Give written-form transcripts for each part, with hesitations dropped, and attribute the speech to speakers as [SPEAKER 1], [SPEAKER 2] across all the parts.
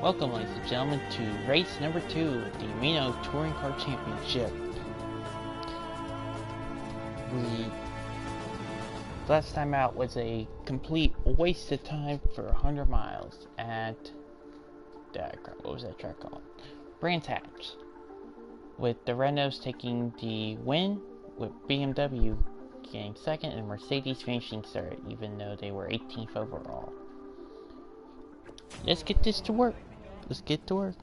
[SPEAKER 1] Welcome, ladies and gentlemen, to race number 2 of the Amino Touring Car Championship. Last time out was a complete waste of time for 100 miles at what was that track called? Brands Hatch, with the Renaults taking the win, with BMW getting second and Mercedes finishing third, even though they were 18th overall. Let's get this to work. Let's get to work.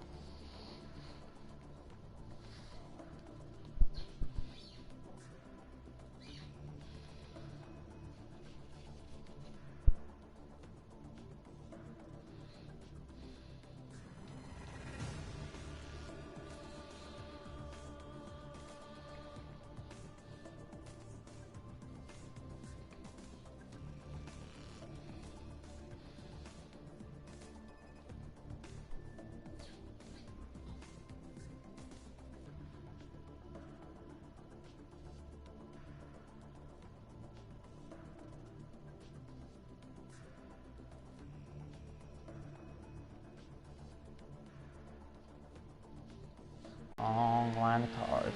[SPEAKER 1] Long line of cars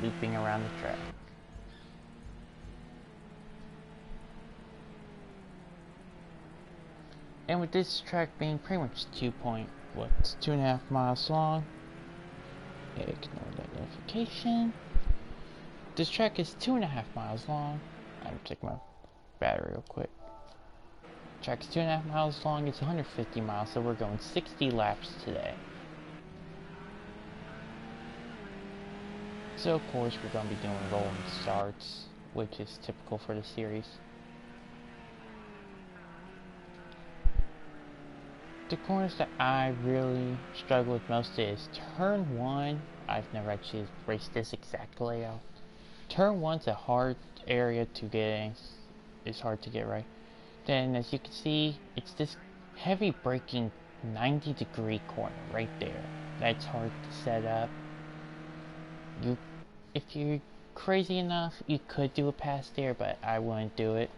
[SPEAKER 1] looping around the track. And with this track being pretty much 2.5 miles long, ignore that notification. This track is 2.5 miles long. I'm gonna check my battery real quick. Track's 2.5 miles long. It's 150 miles, so we're going 60 laps today. So of course we're going to be doing rolling starts, which is typical for the series. The corners that I really struggle with most is turn 1. I've never actually raced this exact layout. Turn 1's a hard area to get in. It's hard to get right. Then as you can see, it's this heavy braking 90-degree corner right there. That's hard to set up. If you're crazy enough, you could do a pass there, but I wouldn't do it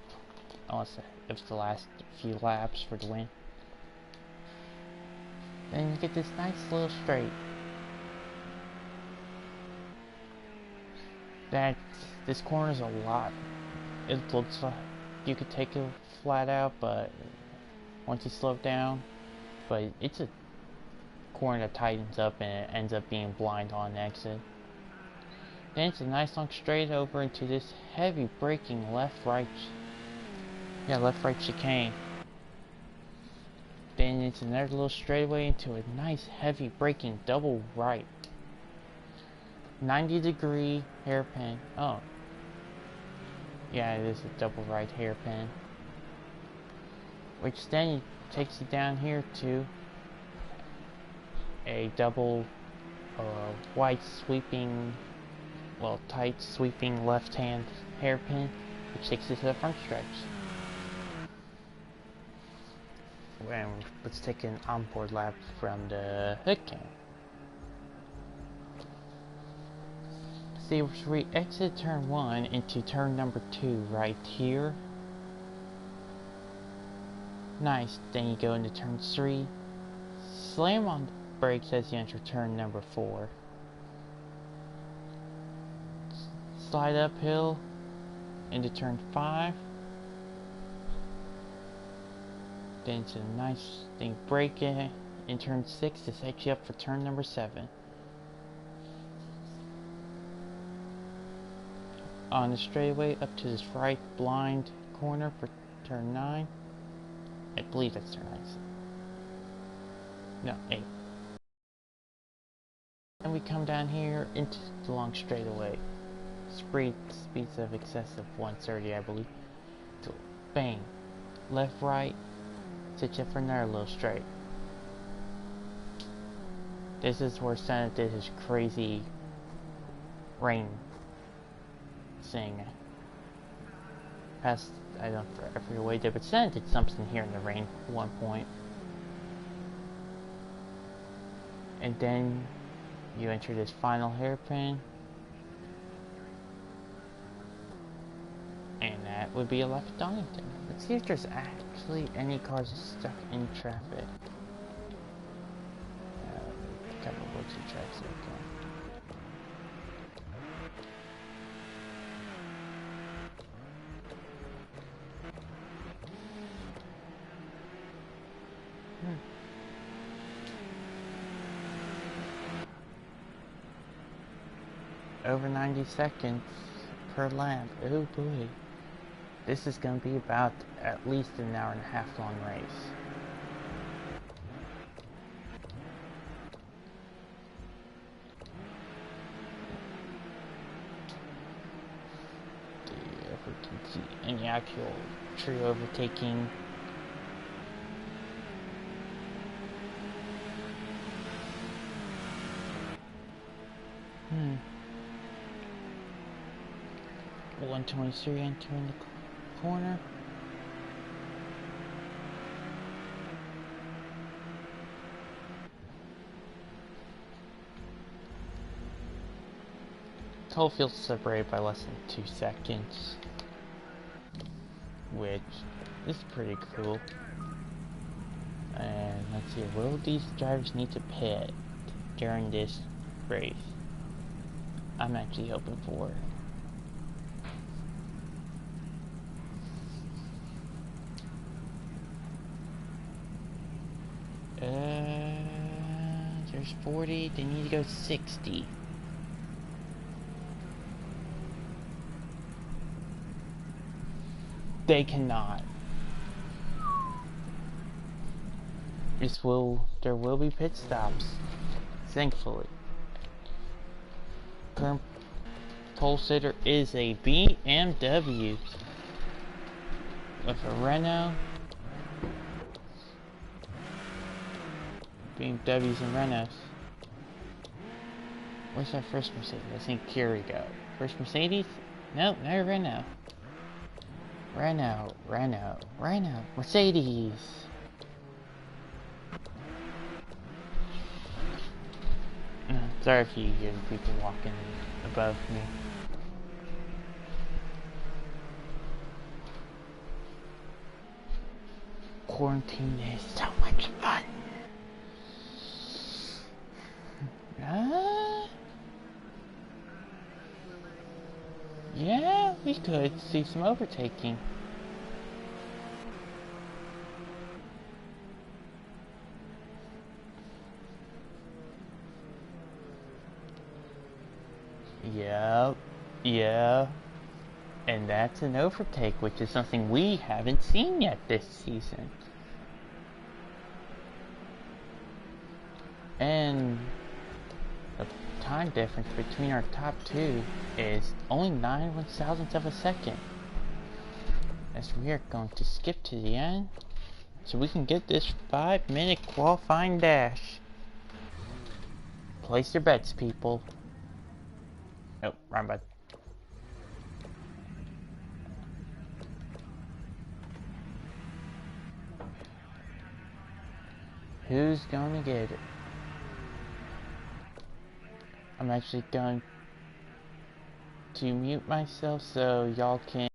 [SPEAKER 1] unless it was the last few laps for the win. Then you get this nice little straight. This corner is a lot. It looks like you could take it flat out, but once you slow down, but it's a corner that tightens up and it ends up being blind on exit. Then it's a nice long straight over into this heavy braking left-right chicane. Then it's another little straightaway into a nice heavy braking double right. 90-degree hairpin. Oh. Yeah, it is a double right hairpin. Which then takes you down here to a double wide sweeping, tight sweeping left-hand hairpin, which takes us to the front stretch. And let's take an onboard lap from the hood cam. See, we exit turn 1 into turn number 2 right here. Nice. Then you go into turn 3. Slam on the brakes as you enter turn number 4. Slide uphill into turn 5. Then it's a nice thing brake in turn 6 to set you up for turn number 7. On the straightaway up to this right blind corner for turn 9. I believe that's turn 9. No, 8. And we come down here into the long straightaway. Speeds of excess of 130, I believe. So, bang. Left, right. Set you up for another little straight. This is where Senna did his crazy rain thing. Past, I don't forget what he did, but Senna did something here in the rain at one point. And then you enter this final hairpin. And that would be a lap at Donington. Let's see if there's actually any cars stuck in traffic. Couple of two tracks, okay. Over 90 seconds per lap. Oh boy. This is going to be about at least an hour and a half long race. If we can see any actual true overtaking. Hmm. 123 entering the corner. The whole field's separated by less than 2 seconds, which is pretty cool. And let's see, will these drivers need to pit during this race? I'm actually hoping for it. There's 40, they need to go 60. They cannot. There will be pit stops, thankfully. Current pole sitter is a BMW with a Renault. BMWs and Renaults. Where's that first Mercedes? I think here we go. First Mercedes? Nope, no Renault. Renault, Mercedes. Sorry if you hear the people walking above me. Quarantine is so much fun. Yeah, we could see some overtaking. Yep, yeah. And that's an overtake, which is something we haven't seen yet this season. And the time difference between our top two is only 9/1000th of a second. As we are going to skip to the end, so we can get this 5-minute qualifying dash. Place your bets, people. Oh, wrong button. Who's gonna get it? I'm actually going to mute myself so y'all can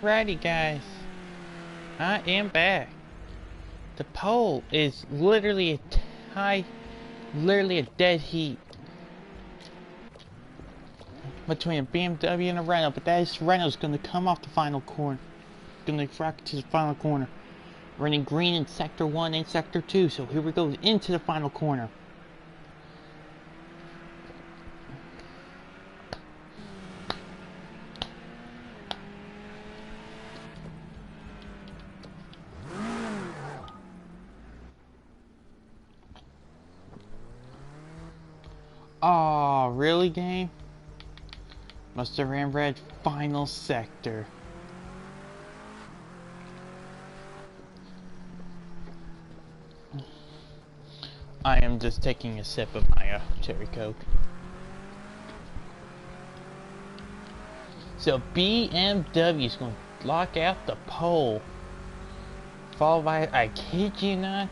[SPEAKER 1] Righty guys, I am back. The pole is literally literally a dead heat between a BMW and a Renault, but that Renault's going to come off the final corner. Going to rocket to the final corner. Running green in Sector 1 and Sector 2, so here we go into the final corner. Aw, really, game? Must have ran red final sector. I am just taking a sip of my cherry coke. So BMW is going to lock out the pole, followed by, I kid you not,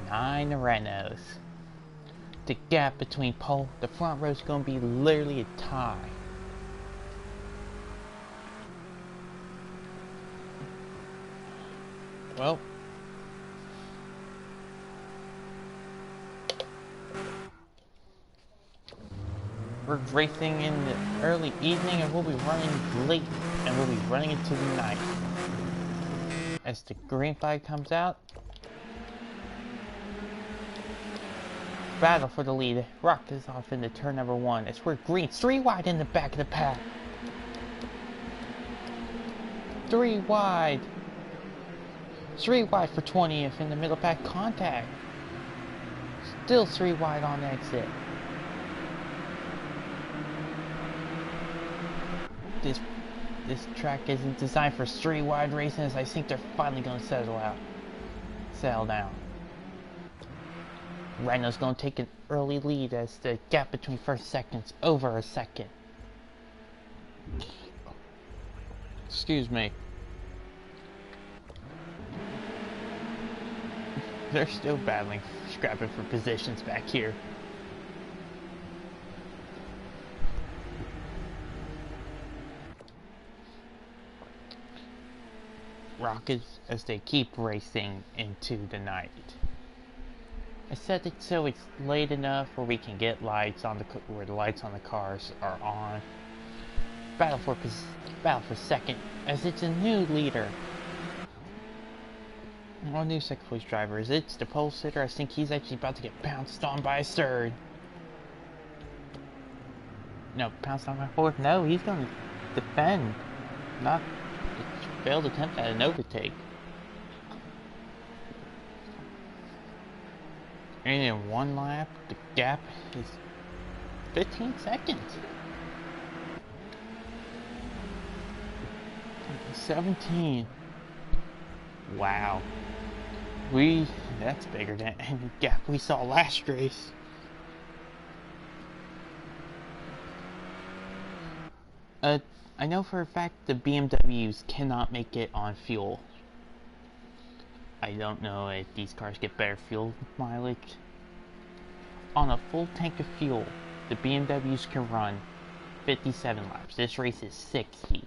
[SPEAKER 1] 9 Renaults. The gap between the front row is going to be literally a tie. Well, we're racing in the early evening and we'll be running late and we'll be running into the night. As the green flag comes out, battle for the lead. Rock is off into turn number 1. It's where green's 3 wide in the back of the pack. 3 wide. 3 wide for 20th in the middle pack. Contact. Still 3 wide on exit. This track isn't designed for 3 wide racing, as I think they're finally going to settle down. Renault's going to take an early lead as the gap between first seconds over a second. Excuse me. They're still battling, scrapping for positions back here. Rockets as they keep racing into the night. I set it so it's late enough where we can get lights on where the lights on the cars are on. Battle for second, as it's a new leader. Our new second place driver is it's the pole sitter. I think he's actually about to get pounced on by a third. No, pounced on by a fourth. No, he's going to defend, not a failed attempt at an overtake. And in 1 lap, the gap is 15 seconds. 17. Wow. That's bigger than any gap we saw last race. I know for a fact the BMWs cannot make it on fuel. I don't know if these cars get better fuel mileage. On a full tank of fuel, the BMWs can run 57 laps. This race is 60.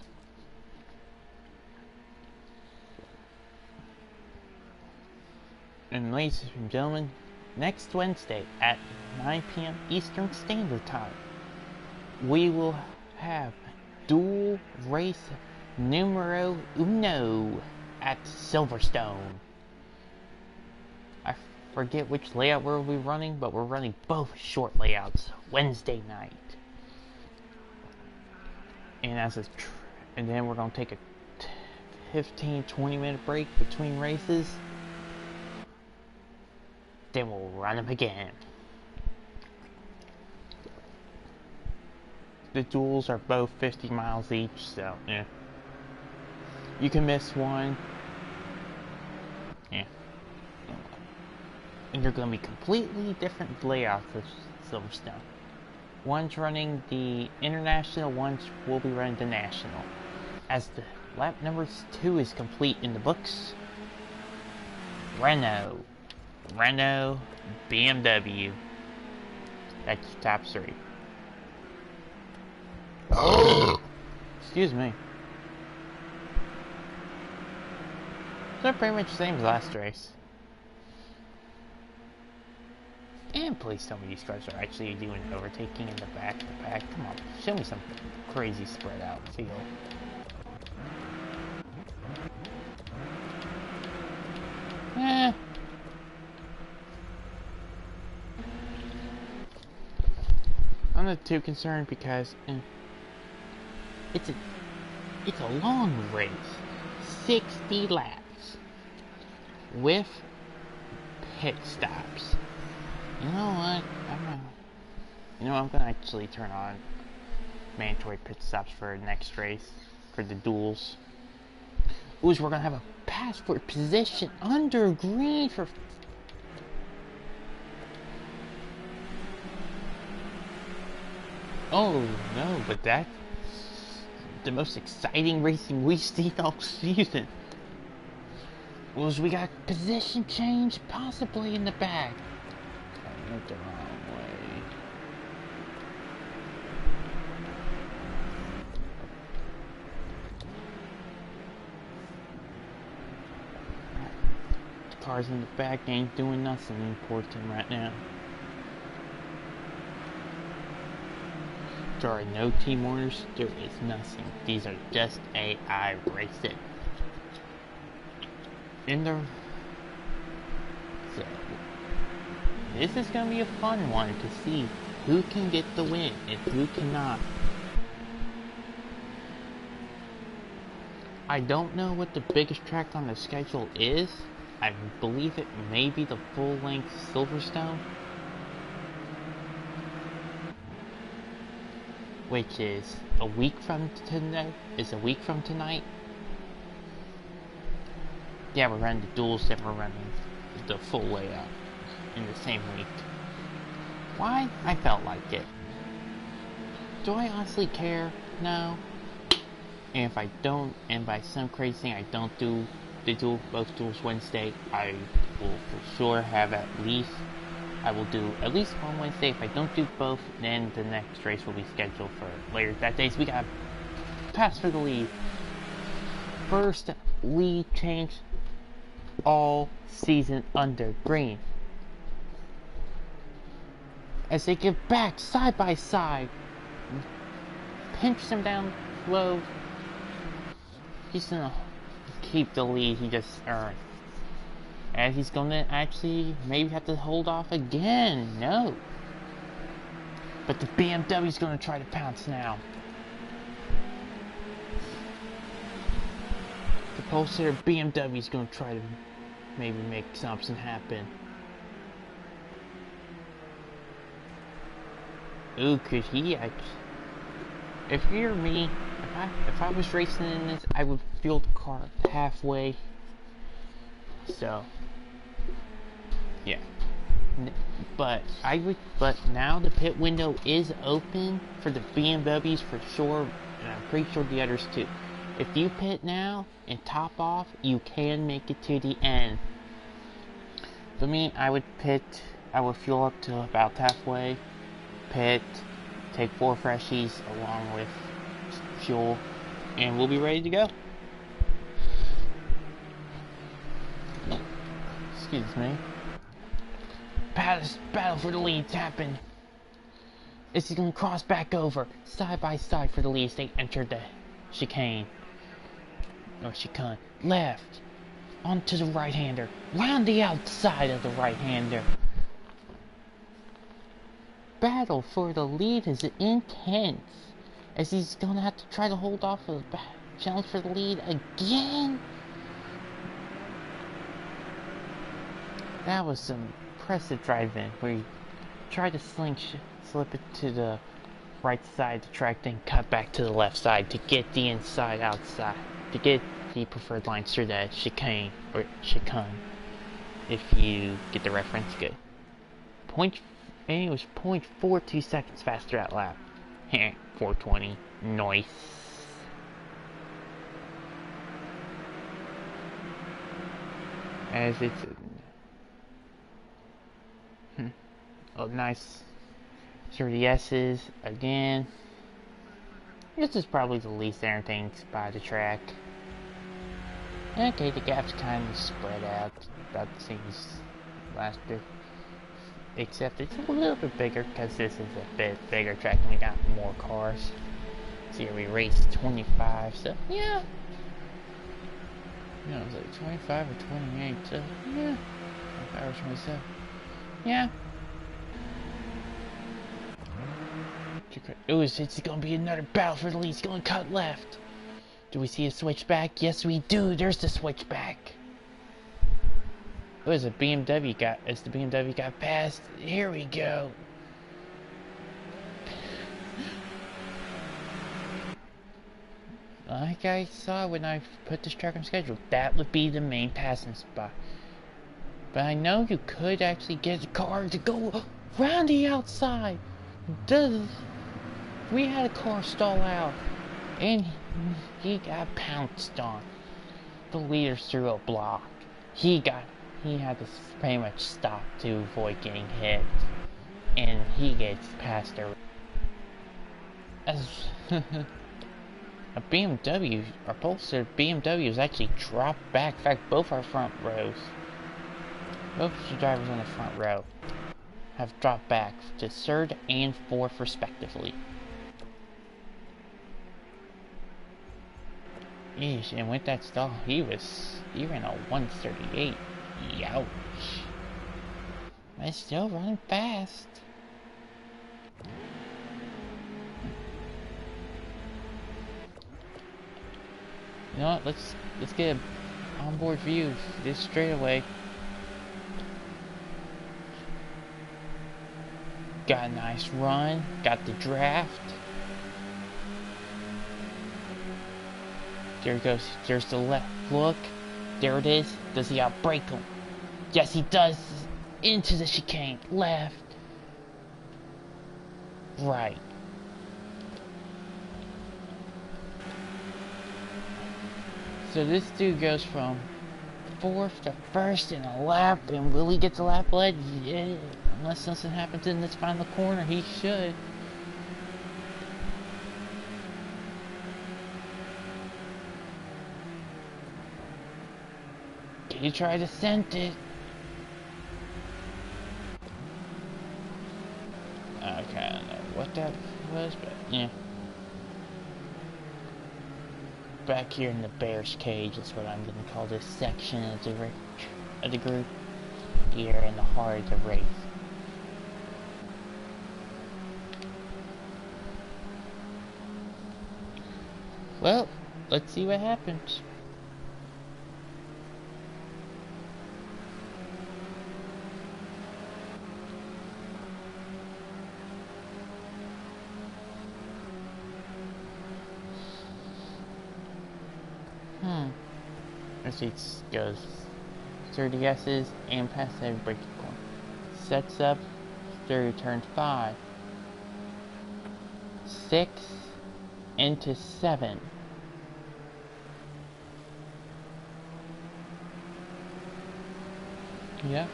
[SPEAKER 1] And ladies and gentlemen, next Wednesday at 9 p.m. Eastern Standard Time, we will have dual race numero uno at Silverstone. I forget which layout we'll be running, but we're running both short layouts Wednesday night. And and then we're going to take a 15-20 minute break between races. Then we'll run them again. The duels are both 50 miles each, so yeah. You can miss one. Yeah. And they're going to be completely different layouts of Silverstone. One's running the international, one's will be running the national. As the lap number 2 is complete in the books, Renault, BMW. That's top 3. Excuse me. They're pretty much the same as last race. And please tell me these cars are actually doing overtaking in the back of the pack. Come on, show me some crazy spread out feel. Eh. I'm not too concerned because it's a long race, 60 laps with pit stops. You know what? I'm gonna actually turn on mandatory pit stops for next race for the duels. Ooh, we're gonna have a pass for position under green for. Oh no, but that's the most exciting racing we've seen all season. Was we got position change possibly in the back. I went the wrong way. The cars in the back ain't doing nothing important right now. There are no team orders, there is nothing. These are just AI racing. So, this is going to be a fun one to see who can get the win and who cannot. I don't know what the biggest track on the schedule is. I believe it may be the full-length Silverstone, which is a week from tonight. Yeah, we're running the duels, then we're running the full layout in the same week. Why? I felt like it. Do I honestly care? No. And if I don't, and by some crazy thing I don't do both duels Wednesday, I will for sure have I will do at least one Wednesday. If I don't do both, then the next race will be scheduled for later that day. So we got pass for the lead. First lead change all season under green. As they give back side by side, pinch them down low. He's gonna keep the lead he just earned. And he's gonna actually maybe have to hold off again. No. But the BMW's gonna try to pounce now. The Pulsar BMW's gonna try to maybe make something happen. Ooh, could he actually? If you're me, if I was racing in this, I would fuel the car halfway. So, yeah. But now the pit window is open for the BMWs for sure, and I'm pretty sure the others too. If you pit now and top off, you can make it to the end. For me, I would fuel up to about halfway, pit, take 4 freshies along with fuel, and we'll be ready to go. Excuse me. Battle for the leads happen. Is he gonna cross back over side by side for the leads? They entered the chicane. Or chicane. Left. Onto the right-hander. Round the outside of the right-hander. Battle for the lead is intense, as he's gonna have to try to hold off a challenge for the lead again. That was some impressive drive-in where he tried to slip it to the right side of the track, then cut back to the left side to get the inside outside, to get the preferred lines through that chicane, if you get the reference. Good. And it was 0.42 seconds faster that lap. 420. Nice. As it's oh, nice. 30S's again. This is probably the least entertaining spot of the track. Okay, the gap's kind of spread out about the same as last year. Except it's a little bit bigger because this is a bit bigger track and we got more cars. So here we raced 25, so yeah. You know, it was like 25 or 28, so yeah. 25 or 27. Yeah. It's gonna be another battle for the lead. It's gonna cut left. Do we see a switchback? Yes, we do. There's the switchback. As the BMW got past. Here we go. Like I saw when I put this track on schedule, that would be the main passing spot. But I know you could actually get a car to go around the outside. We had a car stall out, and he got pounced on. The leader threw a block. He had to pretty much stop to avoid getting hit, and he gets past her. As a BMW, our Pulsar BMWs actually dropped back. In fact, both our front rows, both the drivers on the front row, have dropped back to third and fourth respectively. Eesh, and with that stall, he ran a 138. Youch. But still running fast. You know what? Let's get an onboard view of this straightaway. Got a nice run. Got the draft. There he goes. There's the left. Look. There it is. Does he outbrake him? Yes, he does. Into the chicane. Left. Right. So this dude goes from fourth to first in a lap, and will he get the lap lead? Yeah. Unless something happens in this final corner, he should. He tried to send it. Okay, I don't know what that was, but yeah. Back here in the bear's cage is what I'm going to call this section of the group. Here in the heart of the race. Well, let's see what happens. Let's see, it goes 30 S's and past every braking point. Sets up, through turn 5. 6 into 7. Yeah.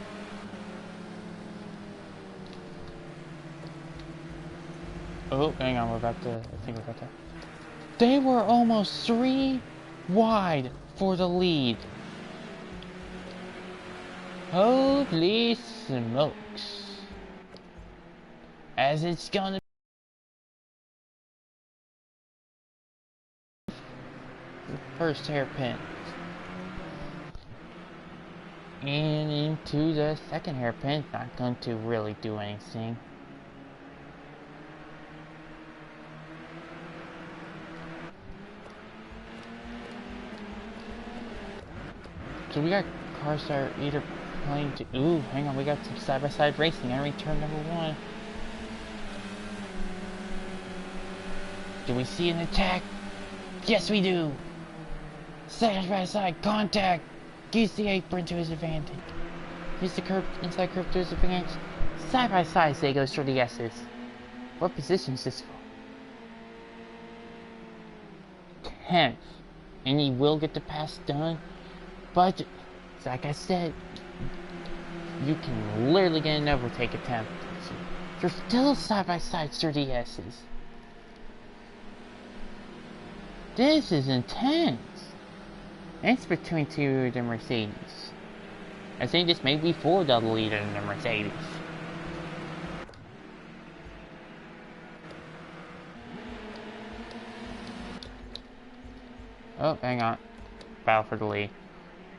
[SPEAKER 1] Oh, hang on, I think we're about to. They were almost 3 wide for the lead. Holy smokes. As it's gonna be the first hairpin. And into the second hairpin. Not going to really do anything. So we got cars that are either playing to... Ooh, hang on, we got some side-by-side racing. Entering turn number 1. Do we see an attack? Yes, we do! Side-by-side contact! Use the apron to his advantage. Use the curb, inside curb to his advantage. Side-by-side, say goes for the S's. What position is this for? 10th. And he will get the pass done. But, like I said, you can literally get an overtake attempt. There's still side-by-side 30S's. This is intense. And it's between two of the Mercedes. I think this may be for the leader in the Mercedes. Oh, hang on. Battle for the lead.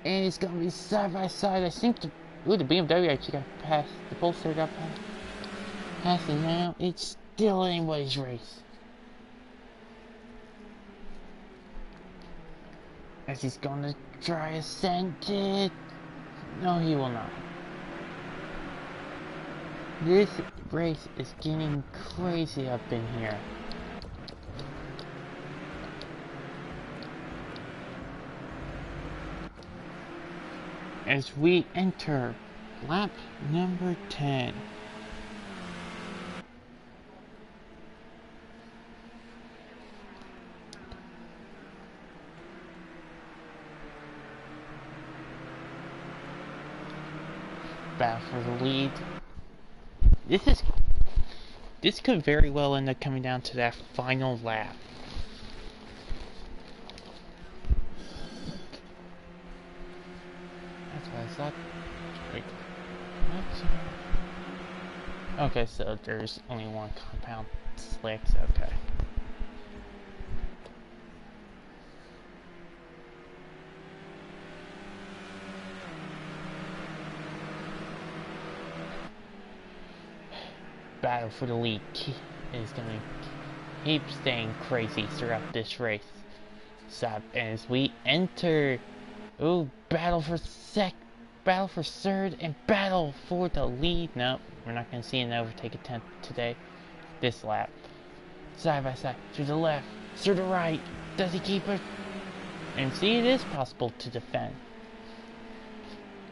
[SPEAKER 1] And it's gonna be side by side. I think the BMW actually got past. The Polestar got past it now. It's still anybody's race. As he's gonna try to send it. No, he will not. This race is getting crazy up in here. As we enter lap number 10. Battle for the lead. This could very well end up coming down to that final lap. That's what I thought. Wait. What? Okay, so there's only one compound slicks. Okay. Battle for the lead is gonna keep staying crazy throughout this race. So as we enter, battle for third, and battle for the lead. No, we're not gonna see an overtake attempt today. This lap, side by side, to the left, to the right. Does he keep it? And see, it is possible to defend.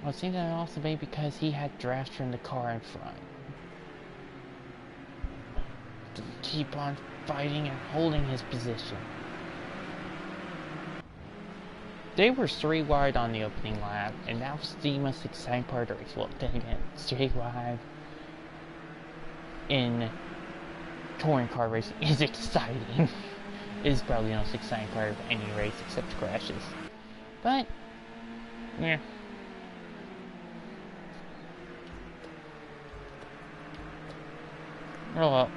[SPEAKER 1] Well, it seems that also be because he had drafts from the car in front. To keep on fighting and holding his position. They were 3 wide on the opening lap, and that was the most exciting part of the race. Well, then again, 3 wide in touring car racing is exciting. It is probably the most exciting part of any race except crashes. But, yeah. Oh well.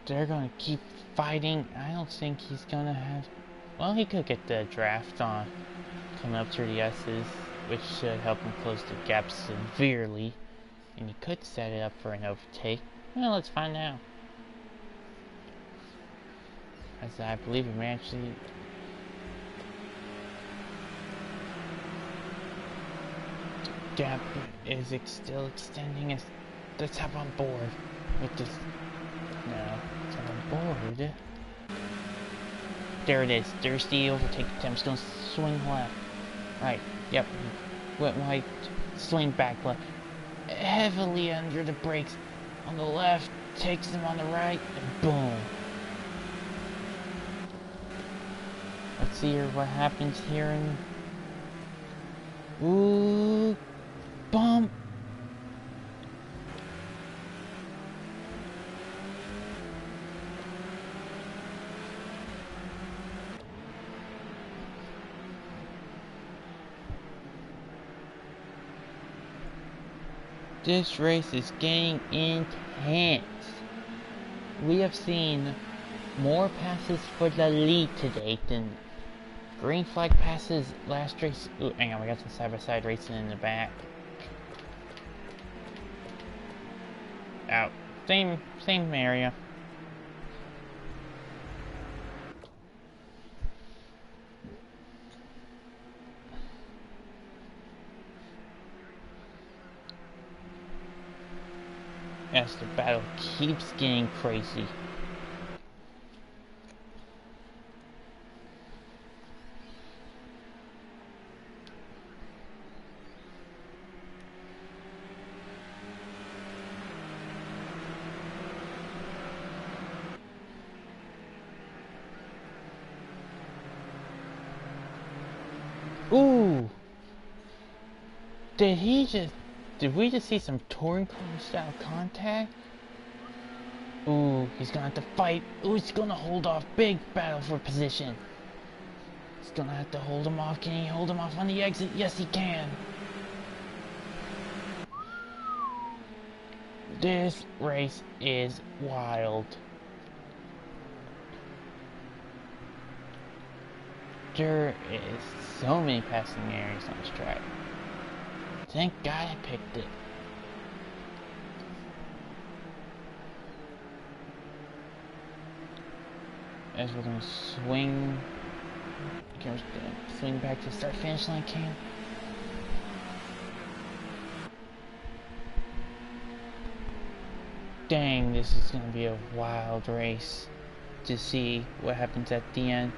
[SPEAKER 1] They're gonna keep fighting. I don't think he's gonna have... Well, he could get the draft on coming up through the S's, which should help him close the gap severely. And he could set it up for an overtake. Well, let's find out. As I believe he may actually... gap is still extending as... Let's hop on board with this... No, it's on board. There it is. There's the overtake attempt. It's gonna swing left. Right. Yep. Went right. Swing back left. Heavily under the brakes. On the left. Takes him on the right. And boom. Let's see here what happens here. Ooh. Bump. This race is getting intense. We have seen more passes for the lead today than green flag passes last race. Ooh, hang on, we got some side-by-side racing in the back. Out. Same area. As the battle keeps getting crazy. Ooh! Did we just see some touring car style contact? Ooh, he's gonna have to fight. Ooh, he's gonna hold off. Big battle for position. He's gonna have to hold him off. Can he hold him off on the exit? Yes, he can. This race is wild. There is so many passing areas on this track. Thank God I picked it. As we're gonna swing, camera's gonna swing back to the start finish line cam. Dang, this is gonna be a wild race to see what happens at the end.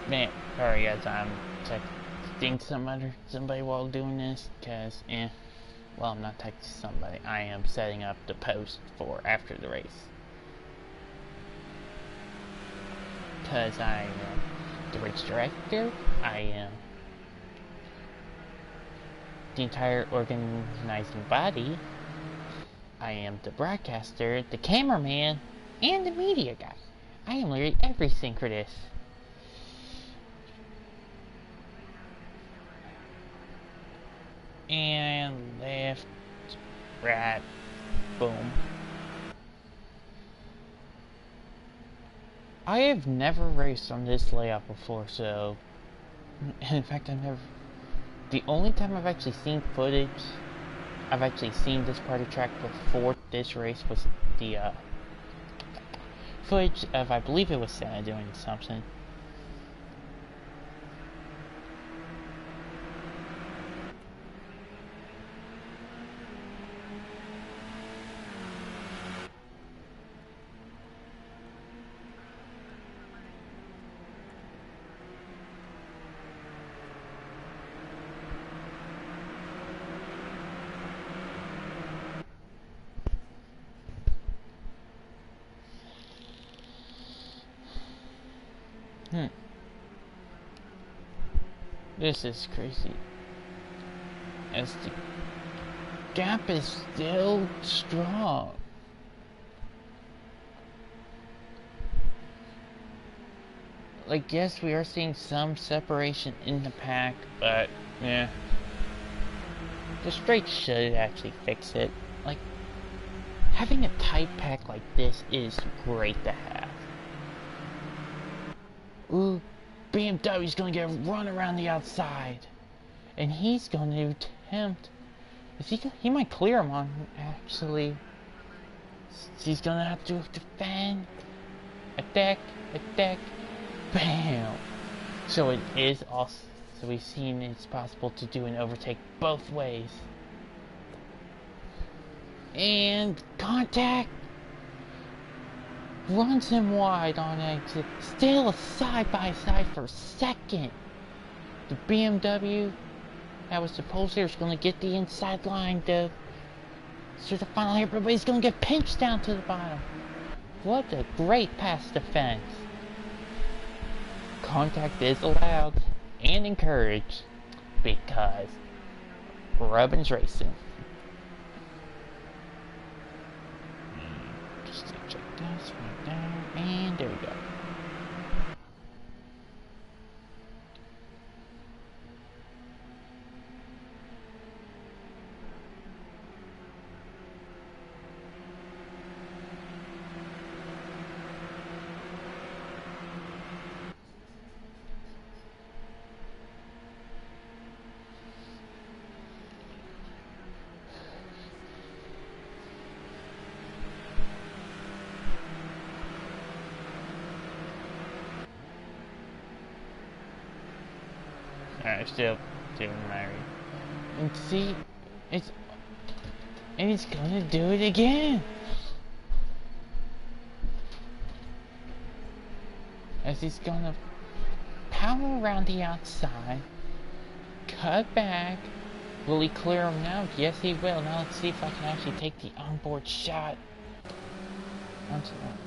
[SPEAKER 1] Man, sorry guys, I'm texting somebody while doing this, cause well, I'm not texting somebody, I am setting up the post for after the race. Cause I am the race director, I am the entire organizing body, I am the broadcaster, the cameraman, and the media guy. I am literally everything for this. And left, right, boom. I have never raced on this layout before, so in fact the only time I've actually seen footage, I've actually seen this part of the track before this race was the footage of, I believe it was Senna doing something. This is crazy. As the gap is still strong. Like, yes, we are seeing some separation in the pack, but yeah. The straight should actually fix it. Like, having a tight pack like this is great to have. Ooh, BMW's gonna get run around the outside. And he's gonna attempt. He might clear him on, actually. He's gonna have to defend. Attack, bam! So it is also, so we've seen it's possible to do an overtake both ways. And contact! Runs him wide on exit. Still side by side for second. The BMW that was supposed to is going to get the inside line to the final here, but he's going to get pinched down to the bottom. What a great pass defense. Contact is allowed and encouraged because Robin's racing. Just to check this right there, and there we go. Alright, still doing married. And see, he's gonna do it again. As he's gonna power around the outside, cut back. Will he clear him now? Yes, he will. Now let's see if I can actually take the onboard shot.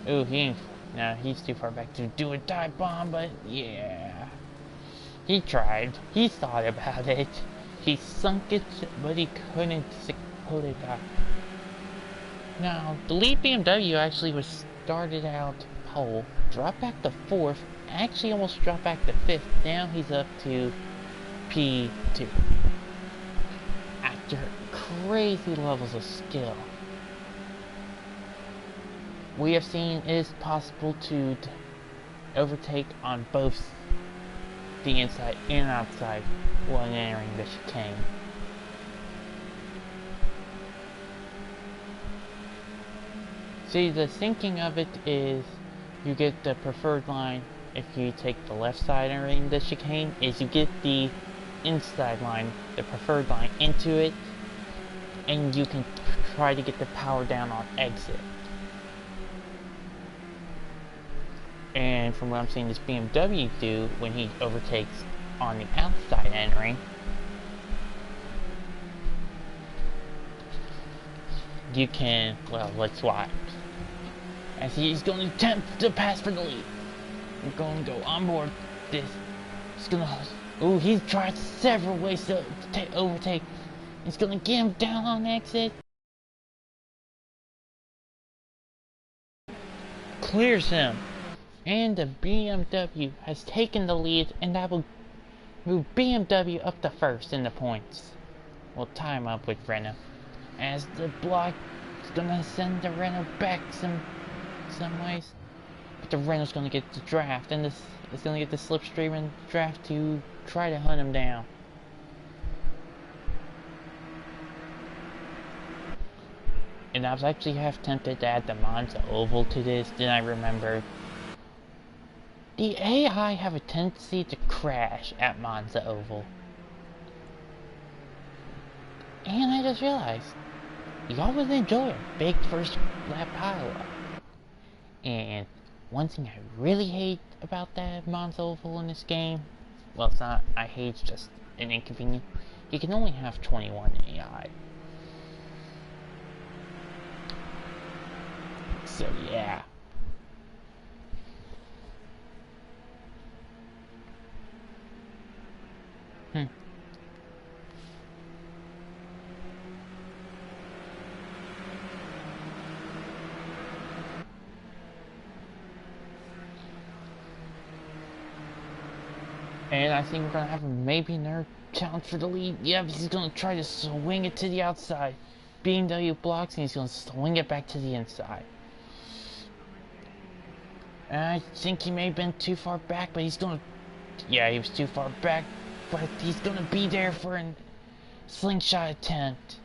[SPEAKER 1] Ooh, he ain't. No, he's too far back to do a dive bomb, but yeah. He tried. He thought about it. He sunk it, but he couldn't pull it out. Now, the lead BMW actually was started out pole, dropped back to 4th, actually almost dropped back to 5th. Now he's up to P2. After crazy levels of skill, we have seen it is possible to overtake on both the inside and outside while entering the chicane. See, the thinking of it is you get the preferred line if you take the left side entering the chicane, is you get the inside line, the preferred line, into it, and you can try to get the power down on exit. And from what I'm seeing this BMW do when he overtakes on the outside entering, you can, well, let's watch. As he's going to attempt to pass for the lead. We're going to go on board this. He's going to, ooh, he's tried several ways to overtake. He's going to get him down on exit. Clears him. And the BMW has taken the lead, and that will move BMW up to 1st in the points. We'll tie him up with Renault. As the block is going to send the Renault back some ways. But the Renault's going to get the draft, and this is going to get the slipstream and draft to try to hunt him down. And I was actually half tempted to add the Monza Oval to this, then I remembered the AI have a tendency to crash at Monza Oval. And I just realized, y'all would enjoy a big first lap pileup. And one thing I really hate about that Monza Oval in this game, well, it's not, I hate, it's just an inconvenience. You can only have 21 AI. So yeah. And I think we're going to have maybe another challenge for the lead. Yep, he's going to try to swing it to the outside. BMW blocks, and he's going to swing it back to the inside. And I think he may have been too far back, but he's going to... Yeah, he was too far back, but he's going to be there for a slingshot attempt.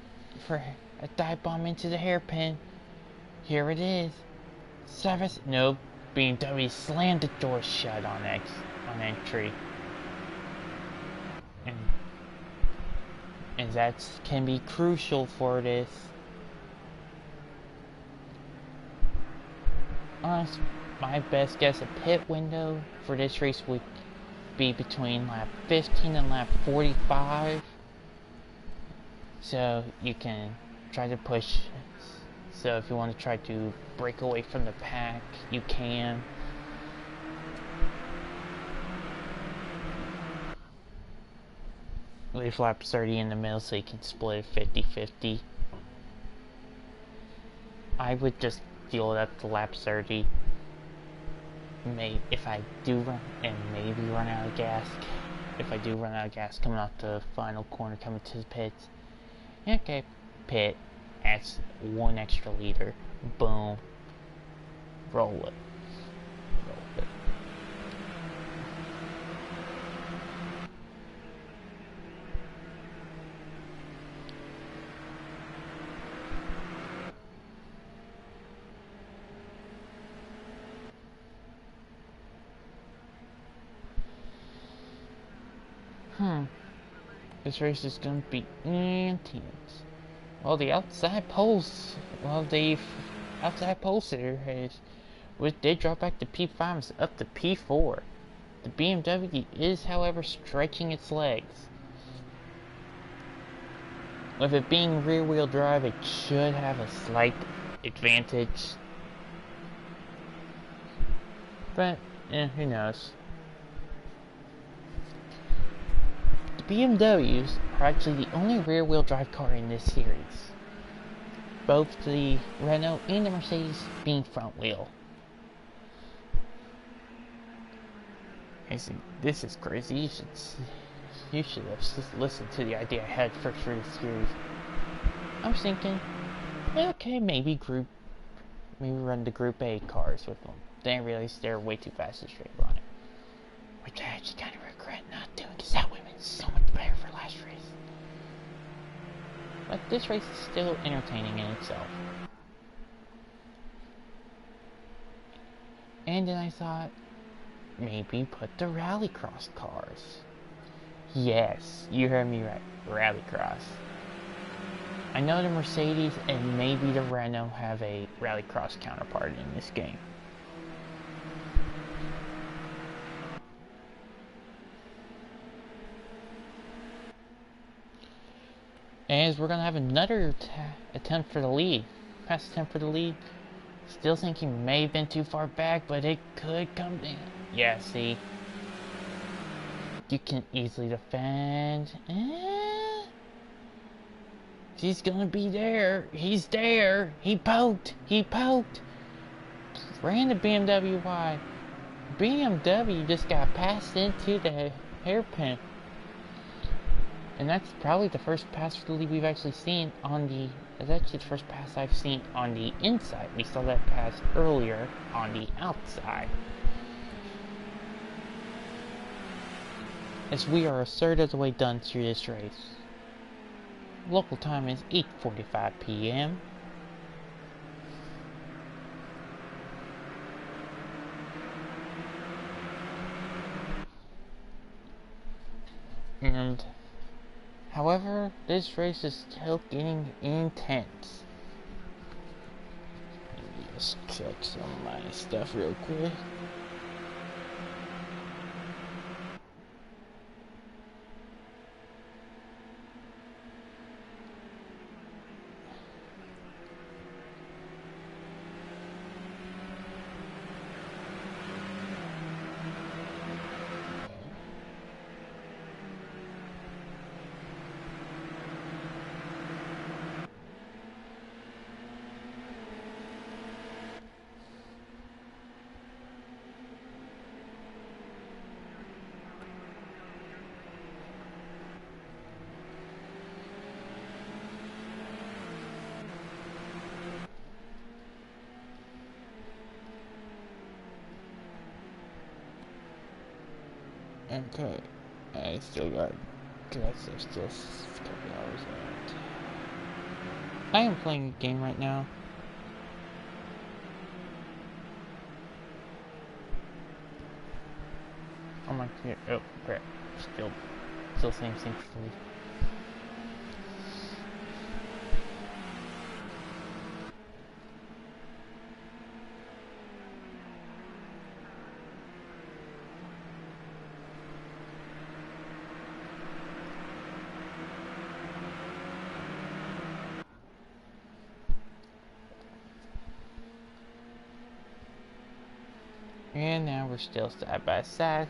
[SPEAKER 1] For a dive bomb into the hairpin. Here it is. Service... Nope. BMW slammed the door shut on entry. And that can be crucial for this. Honestly, my best guess, a pit window for this race would be between lap 15 and lap 45. So you can try to push. So if you want to try to break away from the pack, you can. Leave lap 30 in the middle so you can split 50-50. I would just deal it up to lap 30. If I do run, and maybe run out of gas. If I do run out of gas coming off the final corner, coming to the pits. Okay, pit. Adds 1 extra liter. Boom. Roll it. Roll it. This race is going to be intense. Well, the outside pole sitter did drop back to P5, it's up to P4. The BMW is, however, stretching its legs. With it being rear-wheel drive, it should have a slight advantage. But, who knows. The BMWs are actually the only rear-wheel drive car in this series. Both the Renault and the Mercedes being front-wheel. This is crazy. You should have just listened to the idea I had first for this series. I was thinking, okay, maybe run the Group A cars with them. Then I realized they're way too fast to straight line. Which I actually kind of regret not doing, because that would have been so much better for last race. But this race is still entertaining in itself. And then I thought, maybe put the rallycross cars. Yes, you heard me right, rallycross. I know the Mercedes and maybe the Renault have a rallycross counterpart in this game. As we're going to have another attempt for the lead. Past attempt for the lead. Still thinking we may have been too far back, but it could come down. Yeah, see. You can easily defend. He's gonna be there. He's there. He poked. Ran the BMW wide. BMW just got passed into the hairpin. And that's probably the first pass for the lead we've actually seen on the... It's actually the first pass I've seen on the inside. We saw that pass earlier on the outside. As we are a third of the way done through this race. Local time is 8:45 p.m. And however, this race is still getting intense. Let me just check some of my stuff real quick. Okay, I still got class. There's still a couple hours left. I am playing a game right now. Oh my god! Oh crap! Still same thing for me. And now we're still side by side.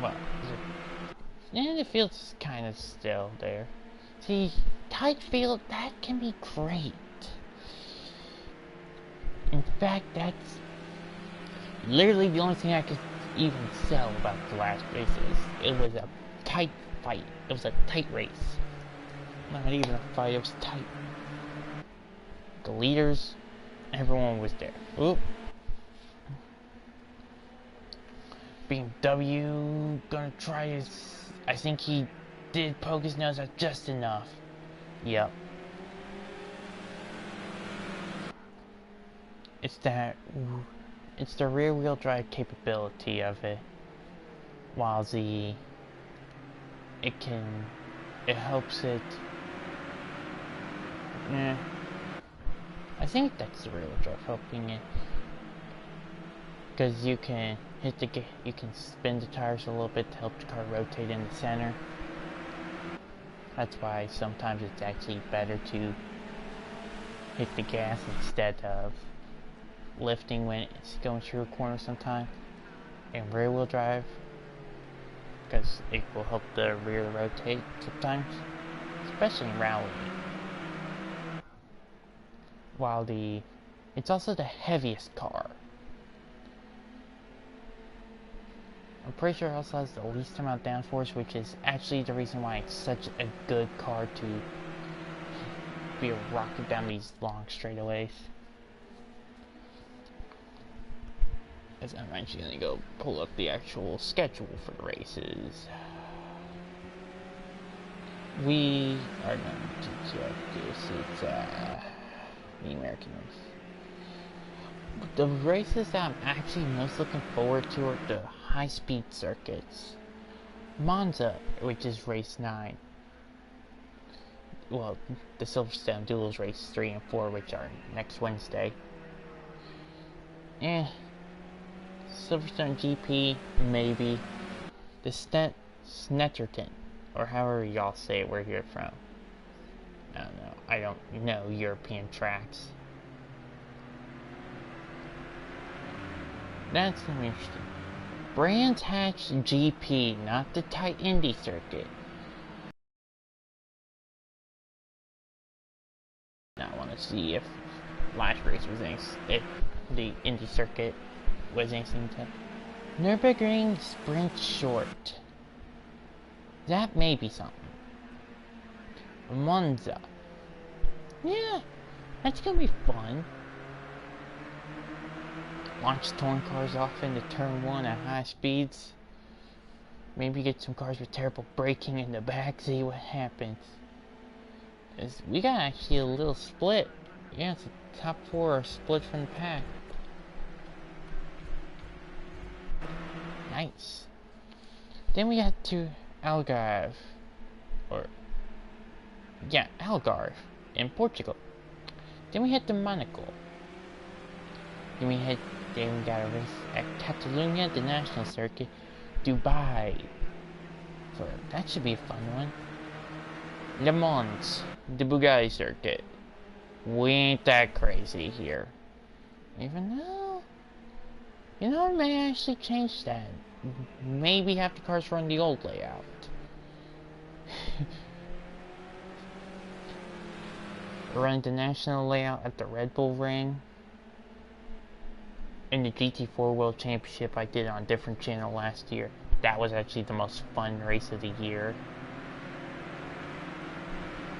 [SPEAKER 1] Well, and the field's kind of still there. See, tight field, that can be great. In fact, that's literally the only thing I could even sell about the last races. It was a tight fight. It was a tight race. Not even a fight, it was tight. The leaders, everyone was there. Oop. BMW gonna try his... I think he did poke his nose out just enough. Yep. It's the rear wheel drive capability of it. While it helps it... I think that's the rear wheel drive helping it. Because you can you can spin the tires a little bit to help the car rotate in the center. That's why sometimes it's actually better to hit the gas instead of lifting when it's going through a corner sometimes, and rear wheel drive because it will help the rear rotate sometimes, especially in rallying. While it's also the heaviest car. I'm pretty sure it also has the least amount of downforce, which is actually the reason why it's such a good car to be a rocket down these long straightaways. As I'm actually gonna go pull up the actual schedule for the races. We are going to check this. It's the American race. The races that I'm actually most looking forward to are the high-speed circuits. Monza, which is race 9. Well, the Silverstone Duels race 3 and 4, which are next Wednesday. Silverstone GP, maybe. The Snetterton, or however y'all say it where you're from. I don't know. I don't know European tracks. That's gonna be interesting. Brands Hatch GP, not the tight Indy circuit. Now I want to see if last race was if the Indy circuit was anything to. Nürburgring Sprint Short. That may be something. Monza. Yeah, that's gonna be fun. Launch touring cars off into turn 1 at high speeds. Maybe get some cars with terrible braking in the back, see what happens. Cause we got actually a little split. Yeah, it's the top 4 are split from the pack. Nice. Then we got to Algarve. Algarve in Portugal. Then we head to Monaco. Then we got a race at Catalonia, the national circuit, Dubai. So that should be a fun one. Le Mans, the Bugatti circuit. We ain't that crazy here. Even though, I may actually change that. Maybe have the cars run the old layout. Run the national layout at the Red Bull Ring. In the GT4 World Championship I did on a different channel last year. That was actually the most fun race of the year.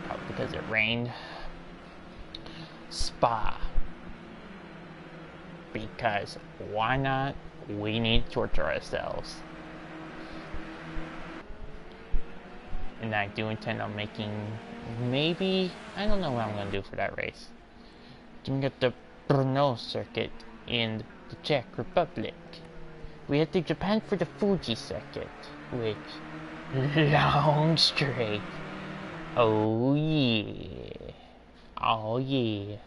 [SPEAKER 1] Probably because it rained. Spa. Because why not? We need to torture ourselves. And I do intend on making maybe, I don't know what I'm going to do for that race. Then we got the Brno circuit in the Czech Republic. We head to Japan for the Fuji circuit, which long straight. Oh yeah. Oh yeah.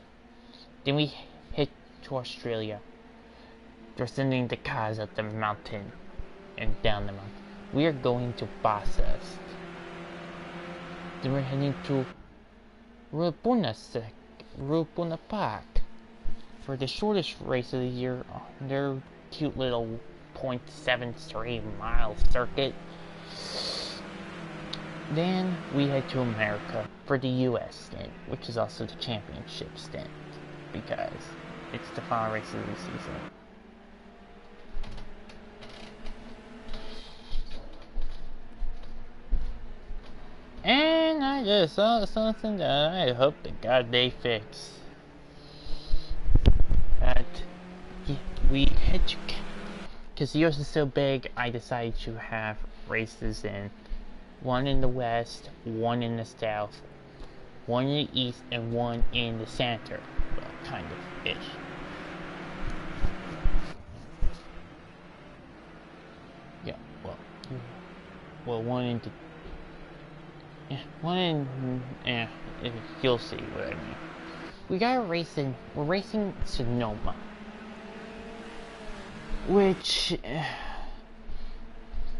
[SPEAKER 1] Then we head to Australia. Descending the cars up the mountain and down the mountain. We are going to Bathurst. Then we're heading to Rubuna Park for the shortest race of the year on their cute little 0.73 mile circuit. Then we head to America for the US stint, which is also the championship stint, because it's the final race of the season. And I just saw something that I hope to God they fix. That we had to, because the US is so big, I decided to have races in one in the west, one in the south, one in the east, and one in the center. Well, kind of ish. Yeah, well, one in the. Yeah, you'll see what I mean. We got we're racing Sonoma. Which,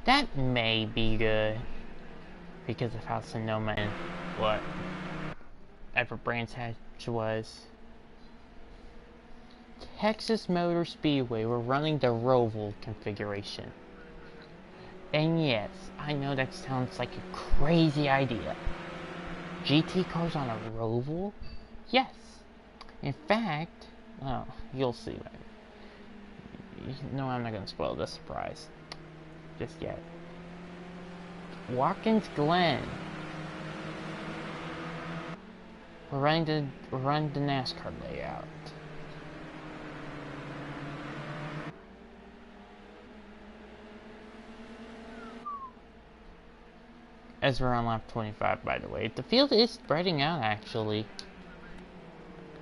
[SPEAKER 1] that may be good. Because of how Sonoma and what Edward Brands Hatch was. Texas Motor Speedway, we're running the Roval configuration. And yes, I know that sounds like a crazy idea. GT cars on a Roval? Yes. In fact, well, you'll see later. No, I'm not going to spoil the surprise just yet. Watkins Glen. We're running the NASCAR layout. As we're on lap 25, by the way. The field is spreading out, actually.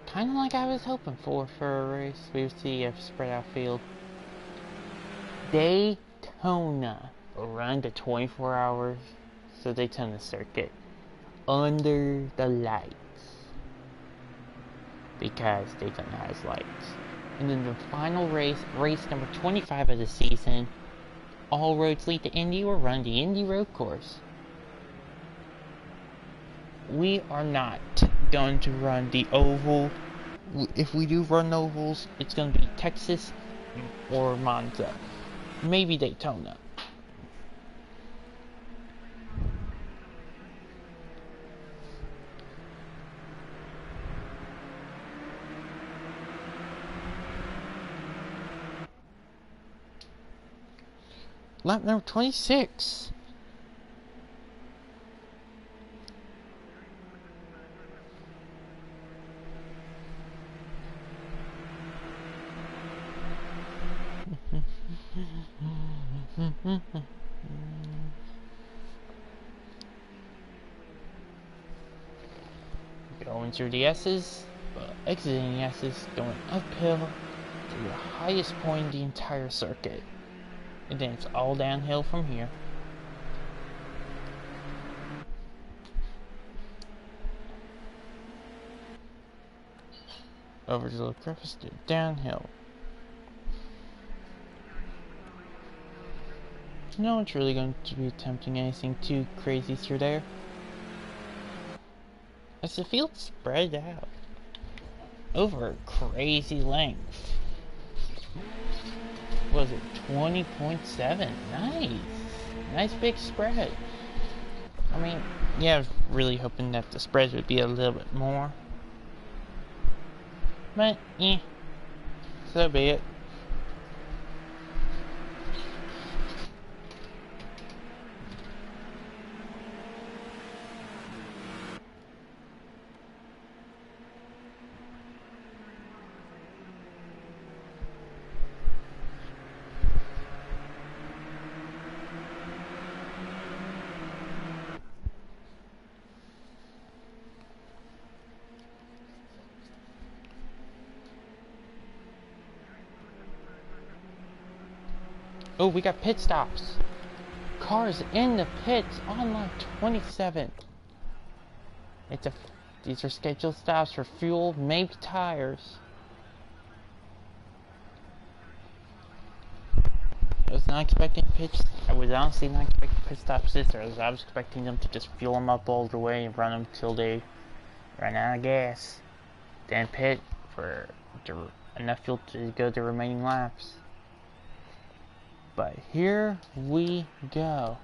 [SPEAKER 1] Kind of like I was hoping for a race. We would see a spread out field. Daytona. We'll run the 24 hours. So Daytona circuit. Under the lights. Because Daytona has lights. And then the final race number 25 of the season. All roads lead to Indy. We'll run the Indy road course. We are not going to run the oval. If we do run ovals, it's going to be Texas or Monza. Maybe Daytona. Lap number 26. Going through the S's, but exiting the S's, going uphill to the highest point in the entire circuit. And then it's all downhill from here. Over to the crevice to downhill. No one's really going to be attempting anything too crazy through there. As the field spread out over a crazy length. Was it 20.7? Nice. Nice big spread. I mean, yeah, I was really hoping that the spread would be a little bit more. But, so be it. Oh, we got pit stops. Cars in the pits on lap 27. These are scheduled stops for fuel, maybe tires. I was not expecting pits. I was honestly not expecting pit stops this early. I was expecting them to just fuel them up all the way and run them till they run out of gas. Then pit for enough fuel to go the remaining laps. But here we go.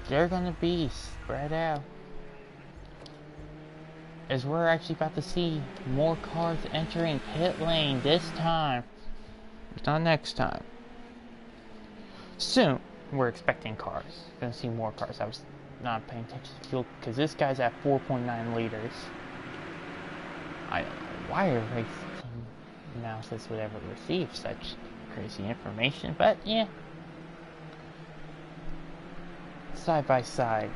[SPEAKER 1] They're gonna be spread out. As we're actually about to see more cars entering pit lane this time. It's not next time. Soon, we're expecting cars. Gonna see more cars. I was not paying attention to fuel because this guy's at 4.9 liters. I don't know why a race team analysis would ever receive such crazy information, but yeah. Side by side.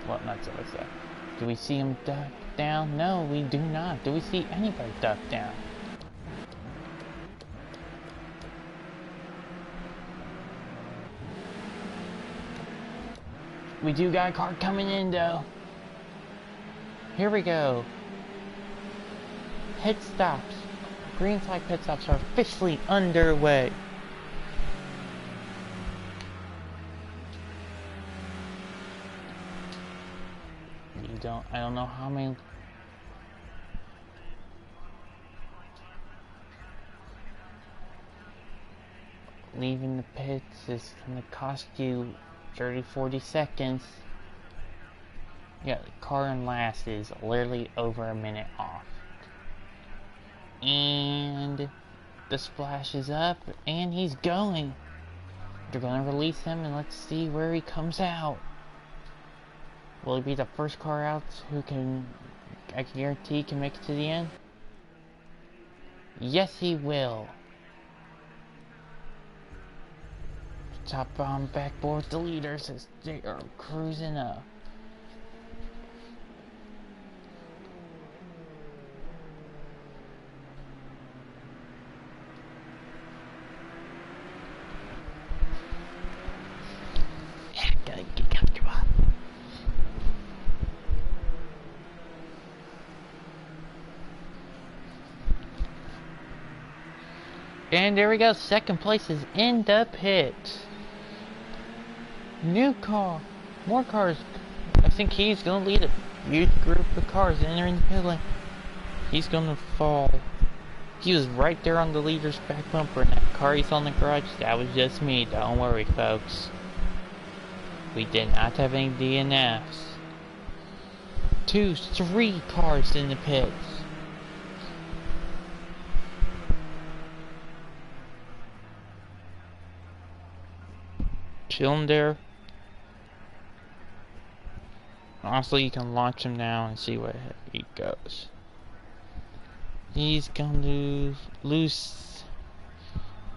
[SPEAKER 1] Well, not side by side. Do we see him duck down? No, we do not. Do we see anybody duck down? We do got a car coming in though. Here we go. Pit stops. Green flag pit stops are officially underway. I don't know how many. leaving the pits is gonna cost you 30-40 seconds. Yeah, the car in last is literally over a minute off. And the splash is up, and he's going. They're gonna release him, and let's see where he comes out. Will he be the first car out who can, I can guarantee, can make it to the end? Yes, he will. Top on backboard the leaders as they are cruising up. Gotta get comfortable. And there we go, second place is in the pit. New car, more cars. I think he's gonna lead a huge group of cars entering the pit lane. He's gonna fall. He was right there on the leader's back bumper, and that car he's on the garage, that was just me. Don't worry, folks. We did not have any DNFs. 2, 3 cars in the pits. Chilling there. Honestly, you can launch him now and see where he goes. He's going to lose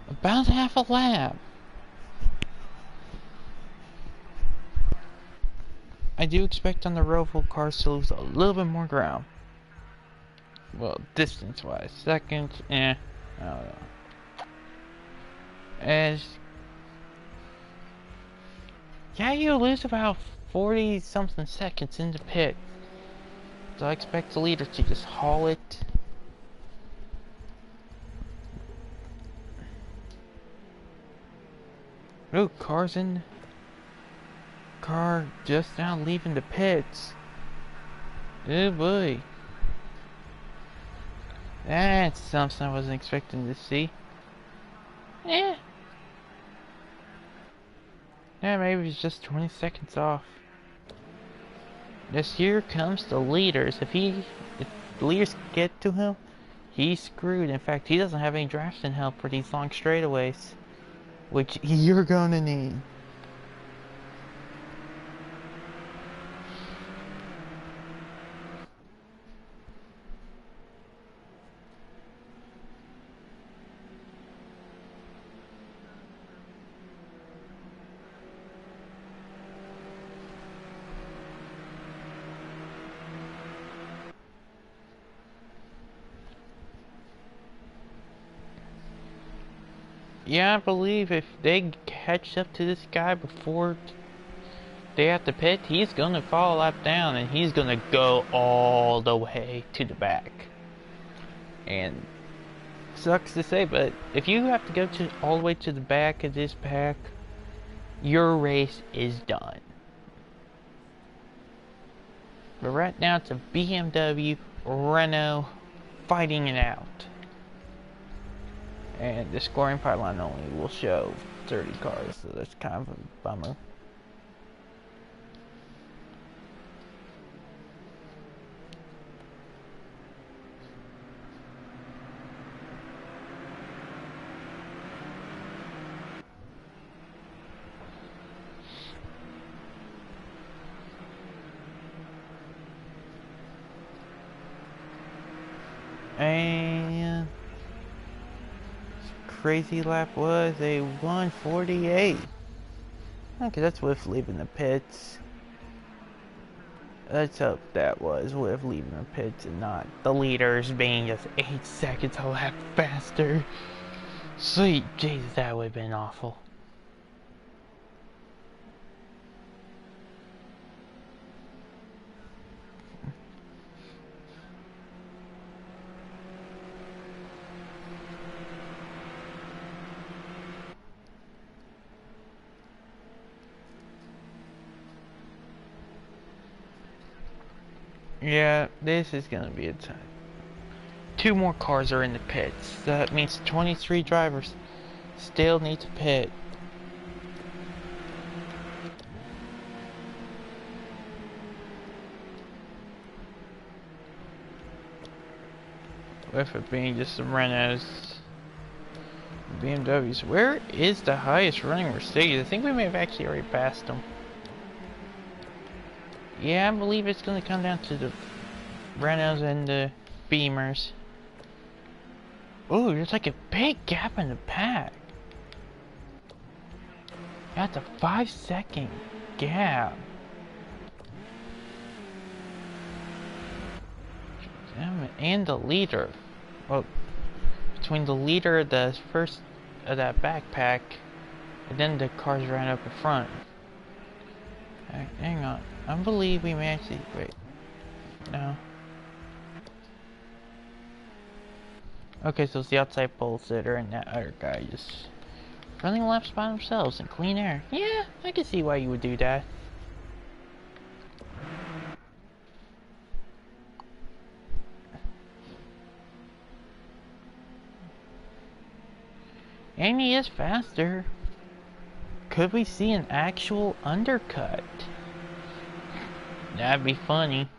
[SPEAKER 1] about half a lap. I do expect on the Roval cars to lose a little bit more ground. Well, distance-wise. Second, I don't know. Yeah, you lose about 40-something seconds in the pit. So I expect the leader to just haul it. Ooh, car's in. Car just now leaving the pits. Oh boy. That's something I wasn't expecting to see. Yeah, maybe it's just 20 seconds off. This here comes the leaders. If the leaders get to him, he's screwed. In fact, he doesn't have any drafting help for these long straightaways, which you're gonna need. Yeah, I believe if they catch up to this guy before they have to pit, he's gonna fall a lap down and he's gonna go all the way to the back. And sucks to say, but if you have to go all the way to the back of this pack, your race is done. But right now it's a BMW, Renault fighting it out. And the scoring pylon only will show 30 cars, so that's kind of a bummer. And crazy lap was a 1:48. Okay, that's with leaving the pits. Let's hope that was with leaving the pits and not the leaders being just 8 seconds a lap faster. Sweet Jesus, that would have been awful. Yeah, this is gonna be a time. 2 more cars are in the pits. That means 23 drivers. Still need to pit. With it being just some Renaults, BMWs. Where is the highest running Mercedes? I think we may have actually already passed them. Yeah, I believe it's going to come down to the Renaults and the Beamers. Oh, there's like a big gap in the pack. That's a 5-second gap. Damn it. And the leader. Well, between the leader of the first of that backpack and then the cars right up in front. Hang on. I believe we may actually wait. No. Okay, so it's the outside pole sitter and that other guy just running laps by themselves in clean air. Yeah, I can see why you would do that. And he is faster. Could we see an actual undercut? That'd be funny.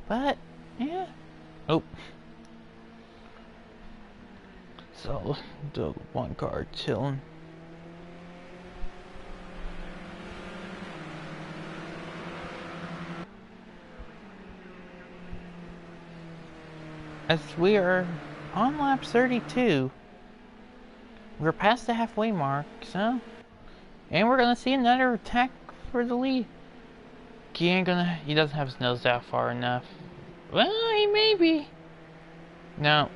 [SPEAKER 1] But, yeah. Oh. So, the one car chilling. As we are on lap 32. We're past the halfway mark, so... And we're gonna see another attack for the lead. He doesn't have his nose out far enough. Well, he may be. No.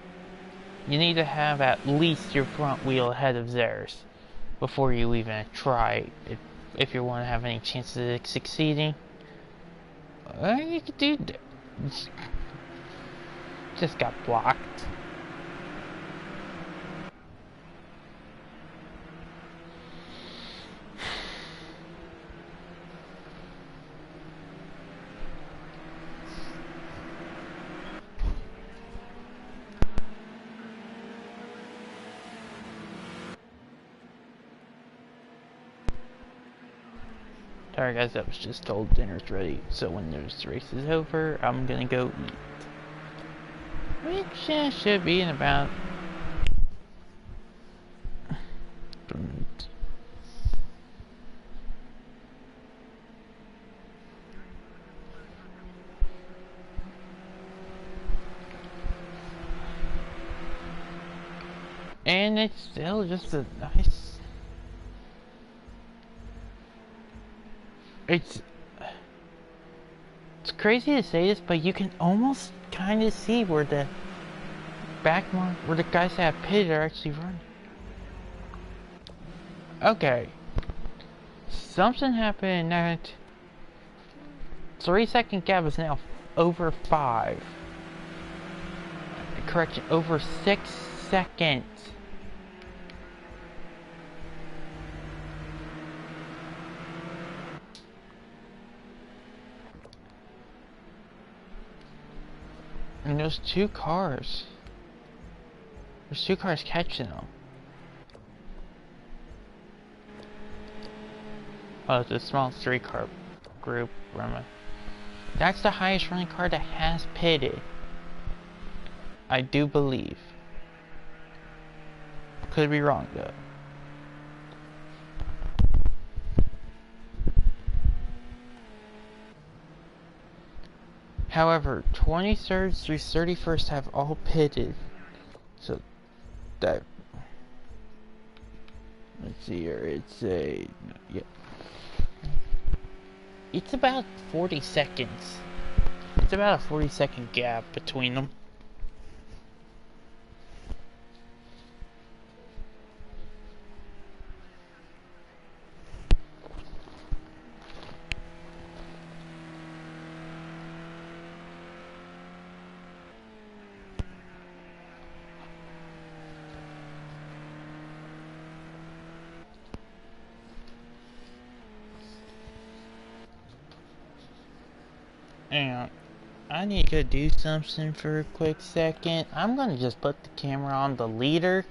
[SPEAKER 1] You need to have at least your front wheel ahead of theirs before you even try if you want to have any chances of succeeding. You could do that. Just got blocked. Sorry guys, I was just told dinner's ready, so when this race is over, I'm gonna go eat. Which should be in about... And it's still just a nice... It's crazy to say this, but you can almost kind of see where the where the guys that have pitted are actually running. Okay. Something happened that 3-second gap is now over 5. Correction, over 6 seconds. And there's two cars. There's two cars catching them. Oh, it's a small 3-car group. That's the highest running car that has pitted. I do believe. Could be wrong though. However, 23rd through 31st have all pitted. So that, let's see here, it's a, yeah. It's about 40 seconds. It's about a 40-second gap between them. Hang on. I need to do something for a quick second. I'm gonna just put the camera on the leader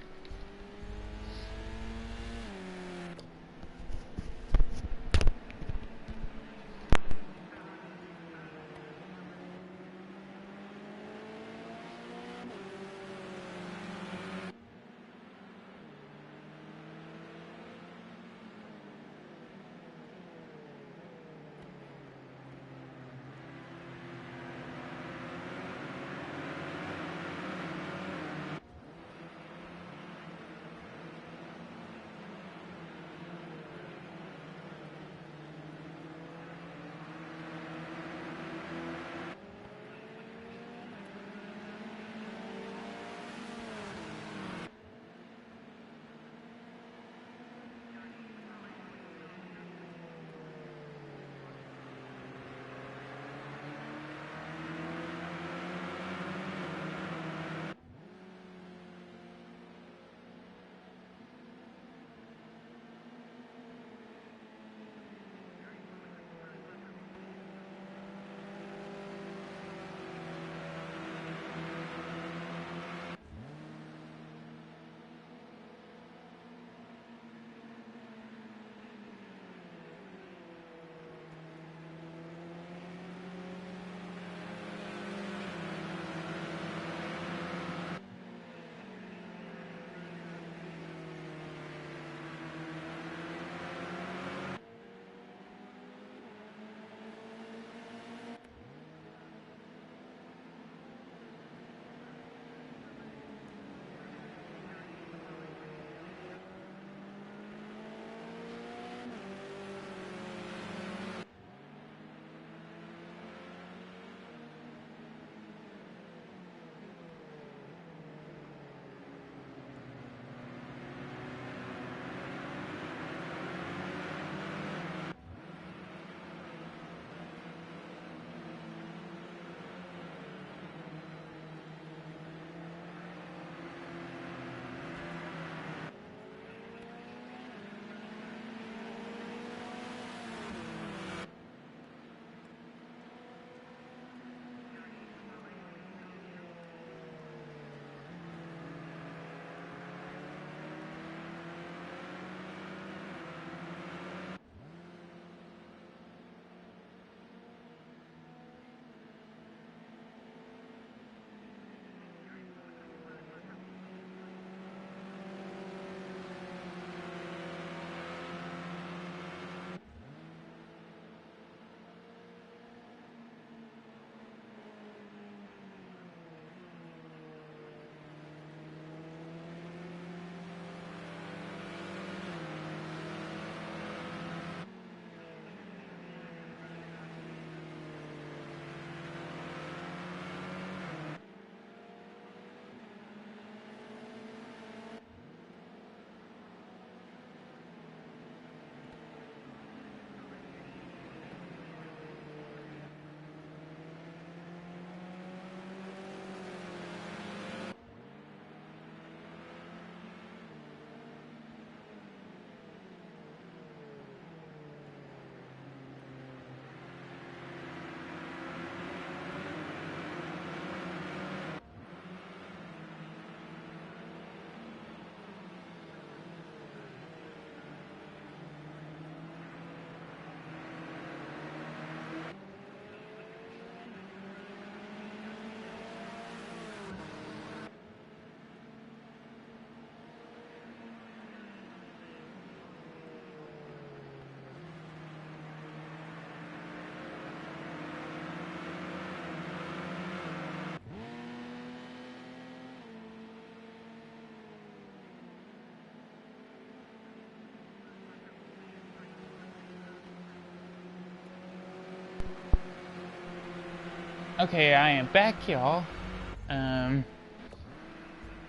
[SPEAKER 1] Okay, I am back, y'all.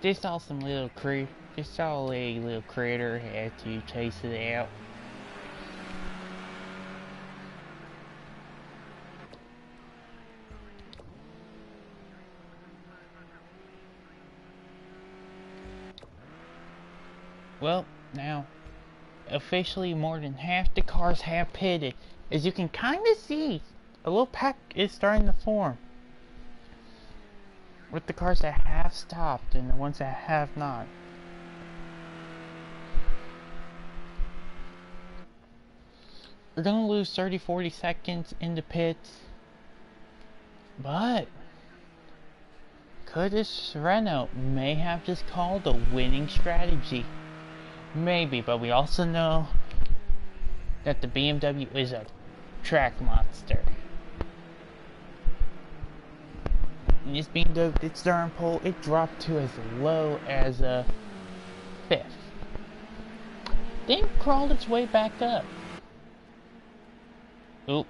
[SPEAKER 1] Just saw some little just saw a little critter, had to chase it out. Well, now, officially more than half the cars have pitted. As you can kind of see, a little pack is starting to form. With the cars that have stopped and the ones that have not. We're gonna lose 30-40 seconds in the pits. But Curtis Renault may have just called a winning strategy. Maybe, but we also know that the BMW is a track monster. And this BMW, its darn pole, it dropped to as low as a 5th. Then crawled its way back up. Oop.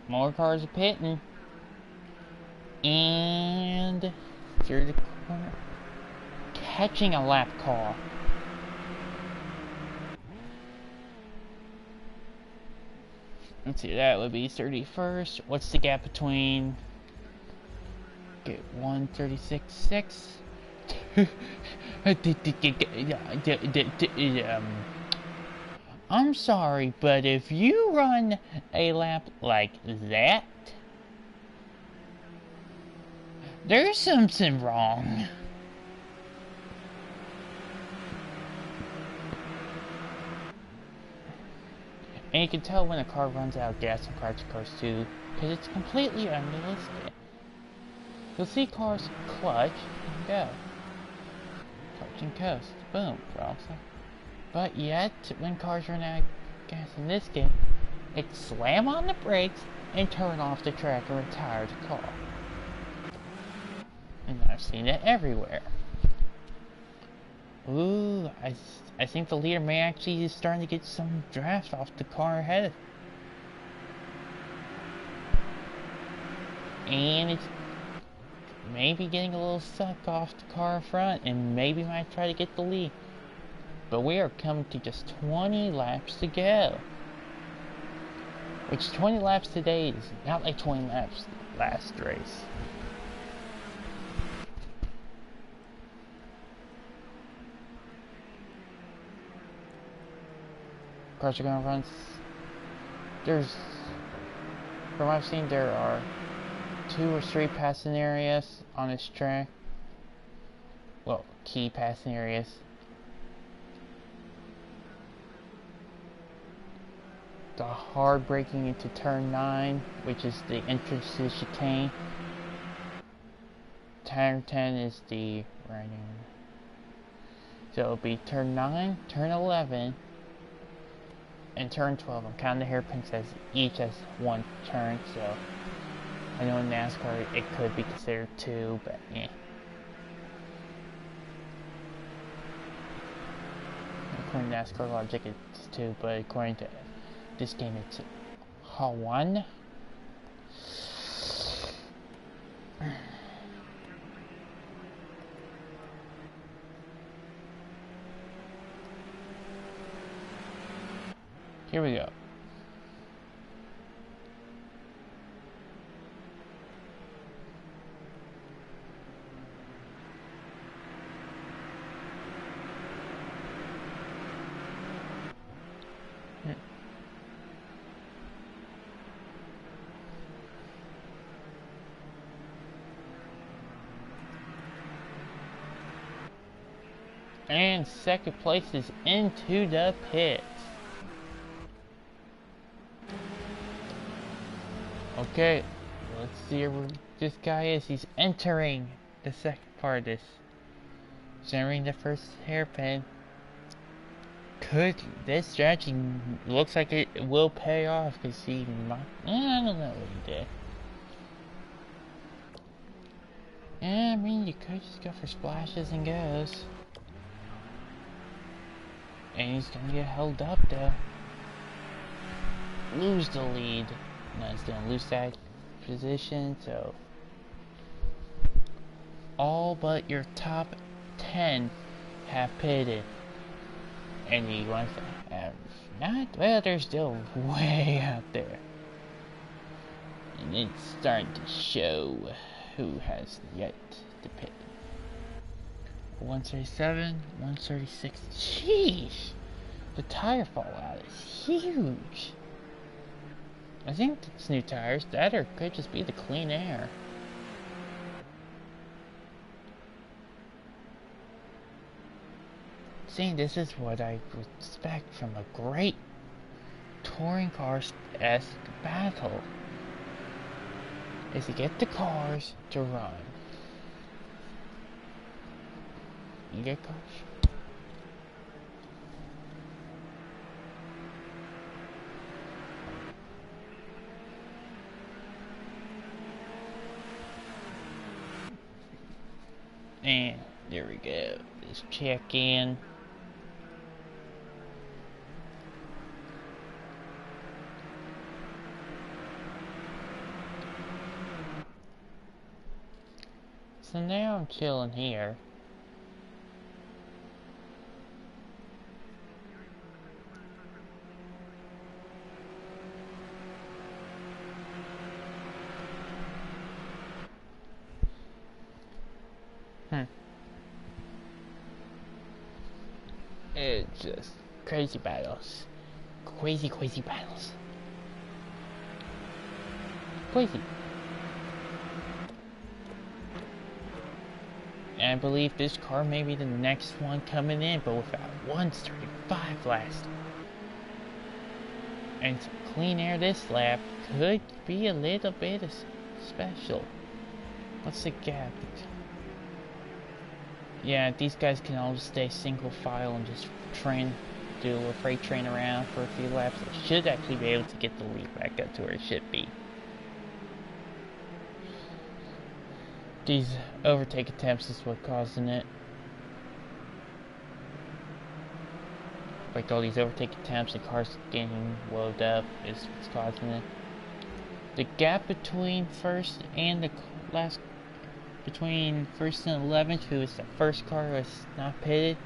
[SPEAKER 1] More cars are pitting. And through the corner, catching a lap car. Let's see, that would be 31st. What's the gap between? Get 136.6. I'm sorry, but if you run a lap like that, there's something wrong. And you can tell when a car runs out of gas and cars too, because it's completely unrealistic. You'll see cars clutch and go. Clutch and coast. Boom. But yet, when cars run out of gas in this game, it slam on the brakes and turn off the track and retire the car. And I've seen it everywhere. Ooh, I think the leader may actually be starting to get some draft off the car ahead. And it's maybe getting a little suck off the car in front and maybe might try to get the lead. But we are coming to just 20 laps to go. Which 20 laps today is not like 20 laps last race. Cars are gonna run. From what I've seen, there are 2 or 3 passing areas on this track. Well, key passing areas. The hard braking into turn 9, which is the entrance to the chicane. Turn 10 is the running. So it'll be turn 9, turn 11, and turn 12. I'm counting the hairpins as each as one turn, so I know in NASCAR it could be considered 2, but yeah. According to NASCAR logic, it's 2, but according to this game, it's 1. Here we go. And second place is into the pits. Okay, let's see where this guy is. He's entering the second part of this. He's entering the first hairpin. This strategy looks like it will pay off because I don't know what he did. Yeah, I mean, you could just go for splashes and goes. And he's gonna get held up though. Lose the lead. No, he's gonna lose that position, so all but your top 10 have pitted. And the ones that have not, well, they're still way out there. And it's starting to show who has yet to pit. 137, 136. Jeez! The tire fallout is huge. I think it's new tires. That or could just be the clean air. See, this is what I would expect from a great touring cars-esque battle. Is to get the cars to run. You get cars? And there we go. Let's check in. So now I'm chilling here. It's just crazy battles. Crazy battles. Crazy. And I believe this car may be the next one coming in, but without 135 last. And some clean air this lap could be a little bit special. What's the gap? Yeah, these guys can all just stay single file and just do a freight train around for a few laps. They should actually be able to get the lead back up to where it should be. These overtake attempts is what causing it. Like all these overtake attempts, the cars getting loaded up is what's causing it. The gap between first and the last, between first and 11th, who is the first car who is not pitted,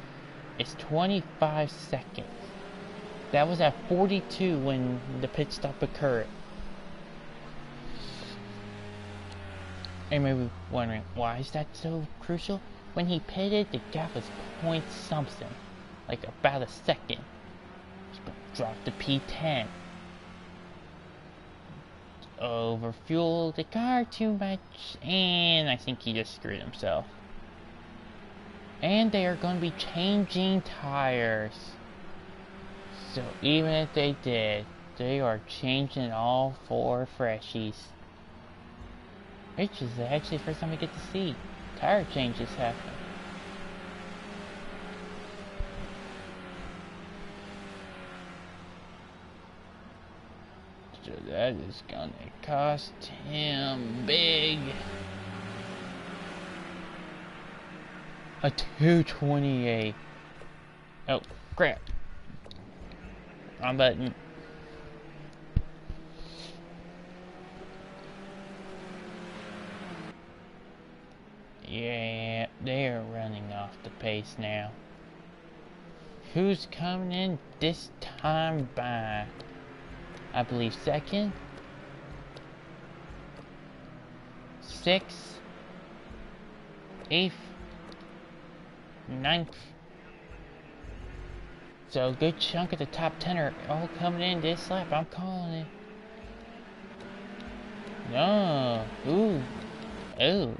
[SPEAKER 1] is 25 seconds. That was at 42 when the pit stop occurred. And you may be wondering, why is that so crucial? When he pitted, the gap was point something, like about a second. Dropped to P10. Overfueled the car too much, and I think he just screwed himself. And they are going to be changing tires. So even if they did, they are changing all 4 freshies. Which is actually the first time we get to see tire changes happen. So that is gonna cost him big. A 228. Oh, crap. Wrong button. Yeah, they are running off the pace now. Who's coming in this time by? I believe 2nd, 6th, 8th, 9th. So a good chunk of the top 10 are all coming in this lap. I'm calling it. No. Ooh. Oh.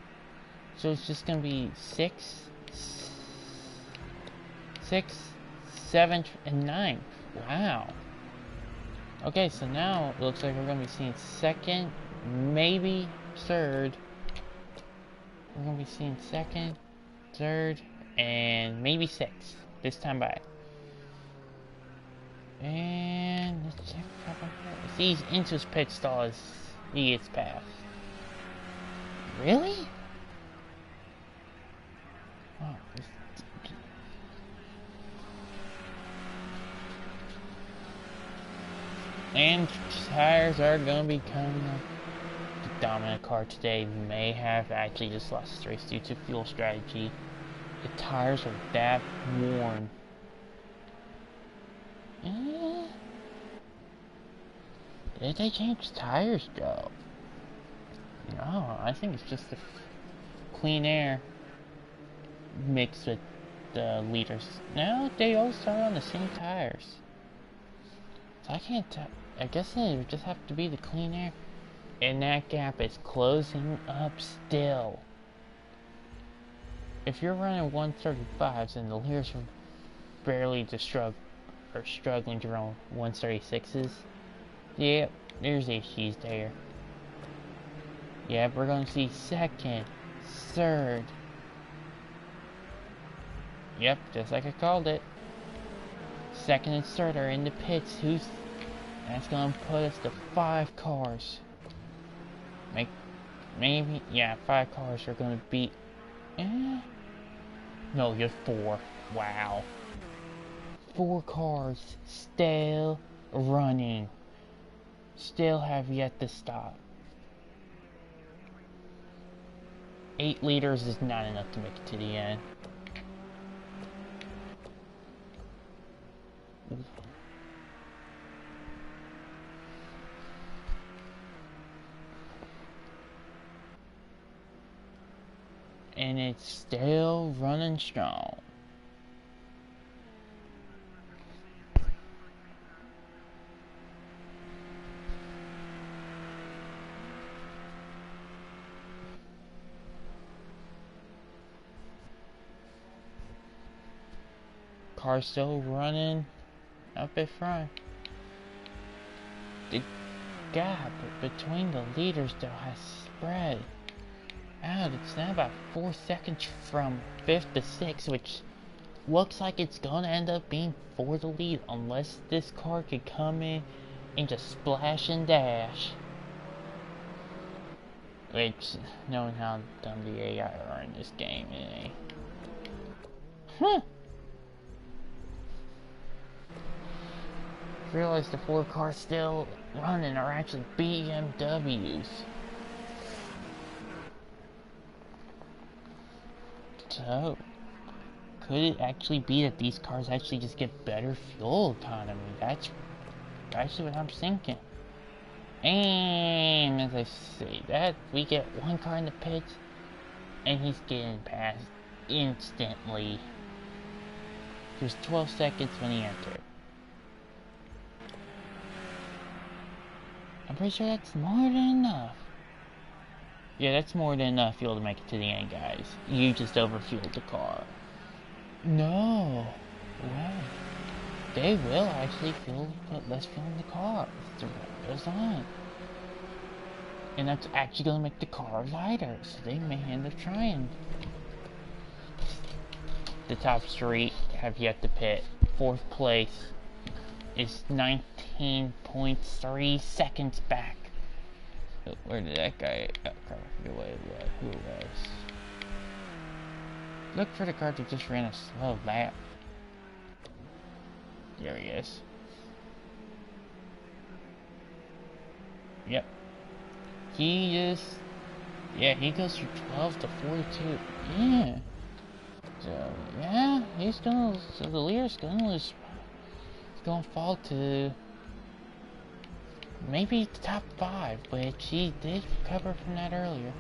[SPEAKER 1] So it's just gonna be 6th, 7th, and 9th. Wow. Okay, so now it looks like we're gonna be seeing 2nd, maybe 3rd. We're gonna be seeing 2nd, 3rd, and maybe 6th this time by. And let's check if he's into his pit stall as he gets past. Really? Oh, and tires are gonna be coming up. dominant car today may have actually just lost this race due to fuel strategy. The tires are that worn. Did they change tires though? No, I think it's just the clean air mixed with the liters. No, they all start on the same tires. So I can't tell. I guess it would just have to be the clean air. And that gap is closing up still. If you're running 135s and the liters are barely struggling to run 136s, yep, there's issues there. Yep, we're gonna see second, third. Yep, just like I called it. Second and third are in the pits. That's gonna put us to 5 cars. Maybe, yeah, 5 cars are gonna beat. No, you're 4. Wow. 4 cars still running. Still have yet to stop. 8 liters is not enough to make it to the end. And it's still running strong. Car still running up at front. The gap between the leaders though has spread out. It's now about 4 seconds from 5th to 6th, which looks like it's gonna end up being for the lead unless this car could come in and just splash and dash. Which, knowing how dumb the AI are in this game, it ain't. Huh! Realize the 4 cars still running are actually BMWs. So, could it actually be that these cars actually just get better fuel economy? That's actually what I'm thinking. And as I say that, we get 1 car in the pits, and he's getting passed instantly. He was 12 seconds when he entered. I'm pretty sure that's more than enough. Yeah, that's more than enough fuel to make it to the end, guys. You just overfueled the car. No. Wow. They will actually put less fuel in the car as the round goes on. And that's actually going to make the car lighter, so they may end up trying. The top 3 have yet to pit. 4th place is 19.3 seconds back. Where did that guy go? Who it was? Look for the car that just ran a slow lap. There he is. Yep. He goes from 12 to 42. Yeah. So, yeah, so the leader's gonna fall to maybe the top 5, which he did recover from that earlier.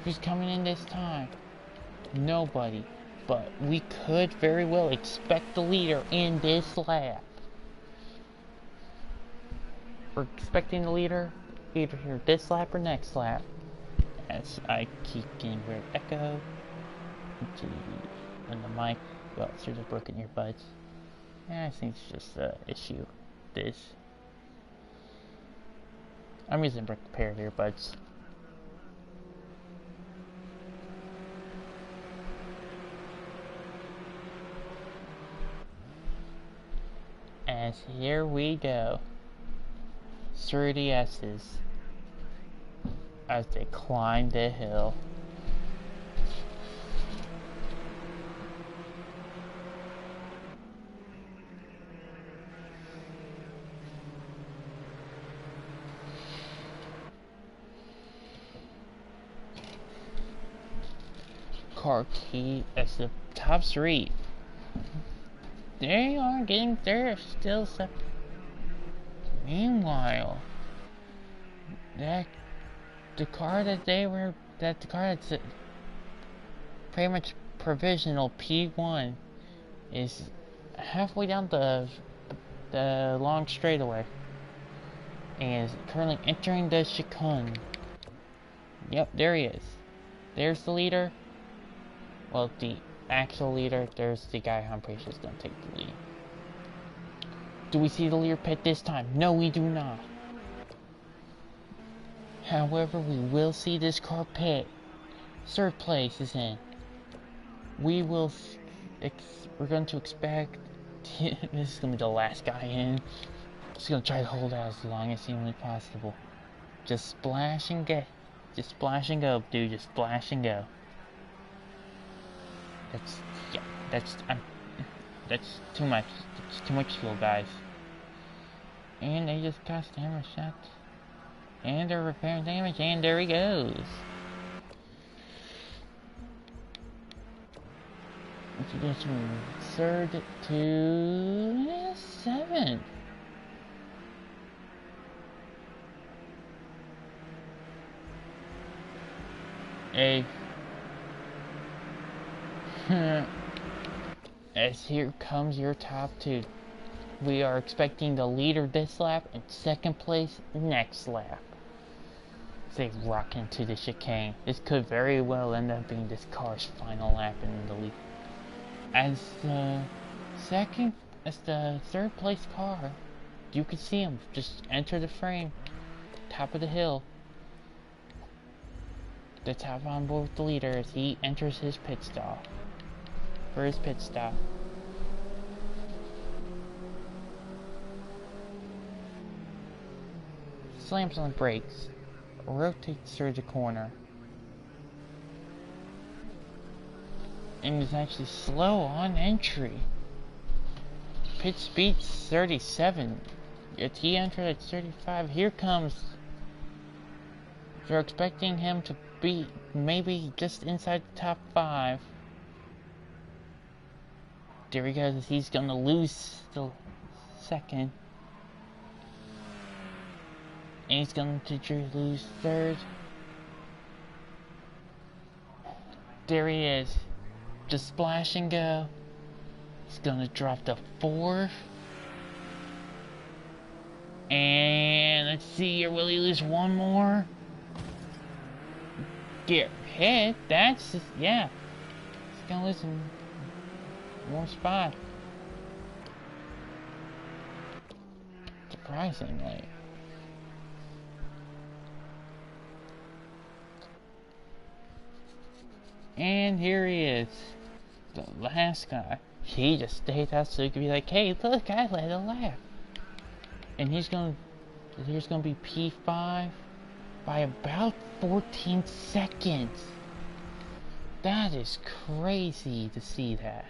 [SPEAKER 1] Who's coming in this time? Nobody. But we could very well expect the leader in this lap. We're expecting the leader either here this lap or next lap. As I keep getting weird echo on the mic. Well, it's just broken earbuds. I think it's just an issue. I'm using a pair of earbuds. As here we go. 30S's as they climb the hill. car key as the top three. They are getting there still separate. Meanwhile, the car that's pretty much provisional P1 is halfway down the long straightaway and is currently entering the chicane. Yep, there he is. There's the leader. Well, the actual leader. There's the guy I'm pretty sure is going to take the lead. Do we see the leader pit this time? No, we do not. However, we will see this car pit. Third place is in. We're going to expect... this is going to be the last guy in. Just going to try to hold out as long as humanly possible. Just splash and get. Just splash and go, dude. Just splash and go. That's too much. It's too much fuel, guys. And they just got hammer shots. And they're repairing damage, and there he goes. He goes from 3rd to 7th. As here comes your top 2. We are expecting the leader this lap and 2nd place next lap. They rock into the chicane. This could very well end up being this car's final lap in the lead. As the 3rd place car, you can see him just enter the frame, top of the hill. The top on board with the leader as he enters his pit stop. For his pit stop. Slams on the brakes. Rotates through the corner. And is actually slow on entry. Pit speed's 37. Yet he entered at 35. Here comes. They're expecting him to be maybe just inside the top 5. There he goes. He's gonna lose the 2nd. And he's going to lose 3rd. There he is. Just splash and go. He's going to drop to 4th. And let's see here. Will he lose one more? Get hit. That's just, yeah. He's going to lose one more spot. Surprisingly. And here he is, the last guy. He just stayed out so he could be like, hey, look, I led a lap. And here's gonna be P5 by about 14 seconds. That is crazy to see that.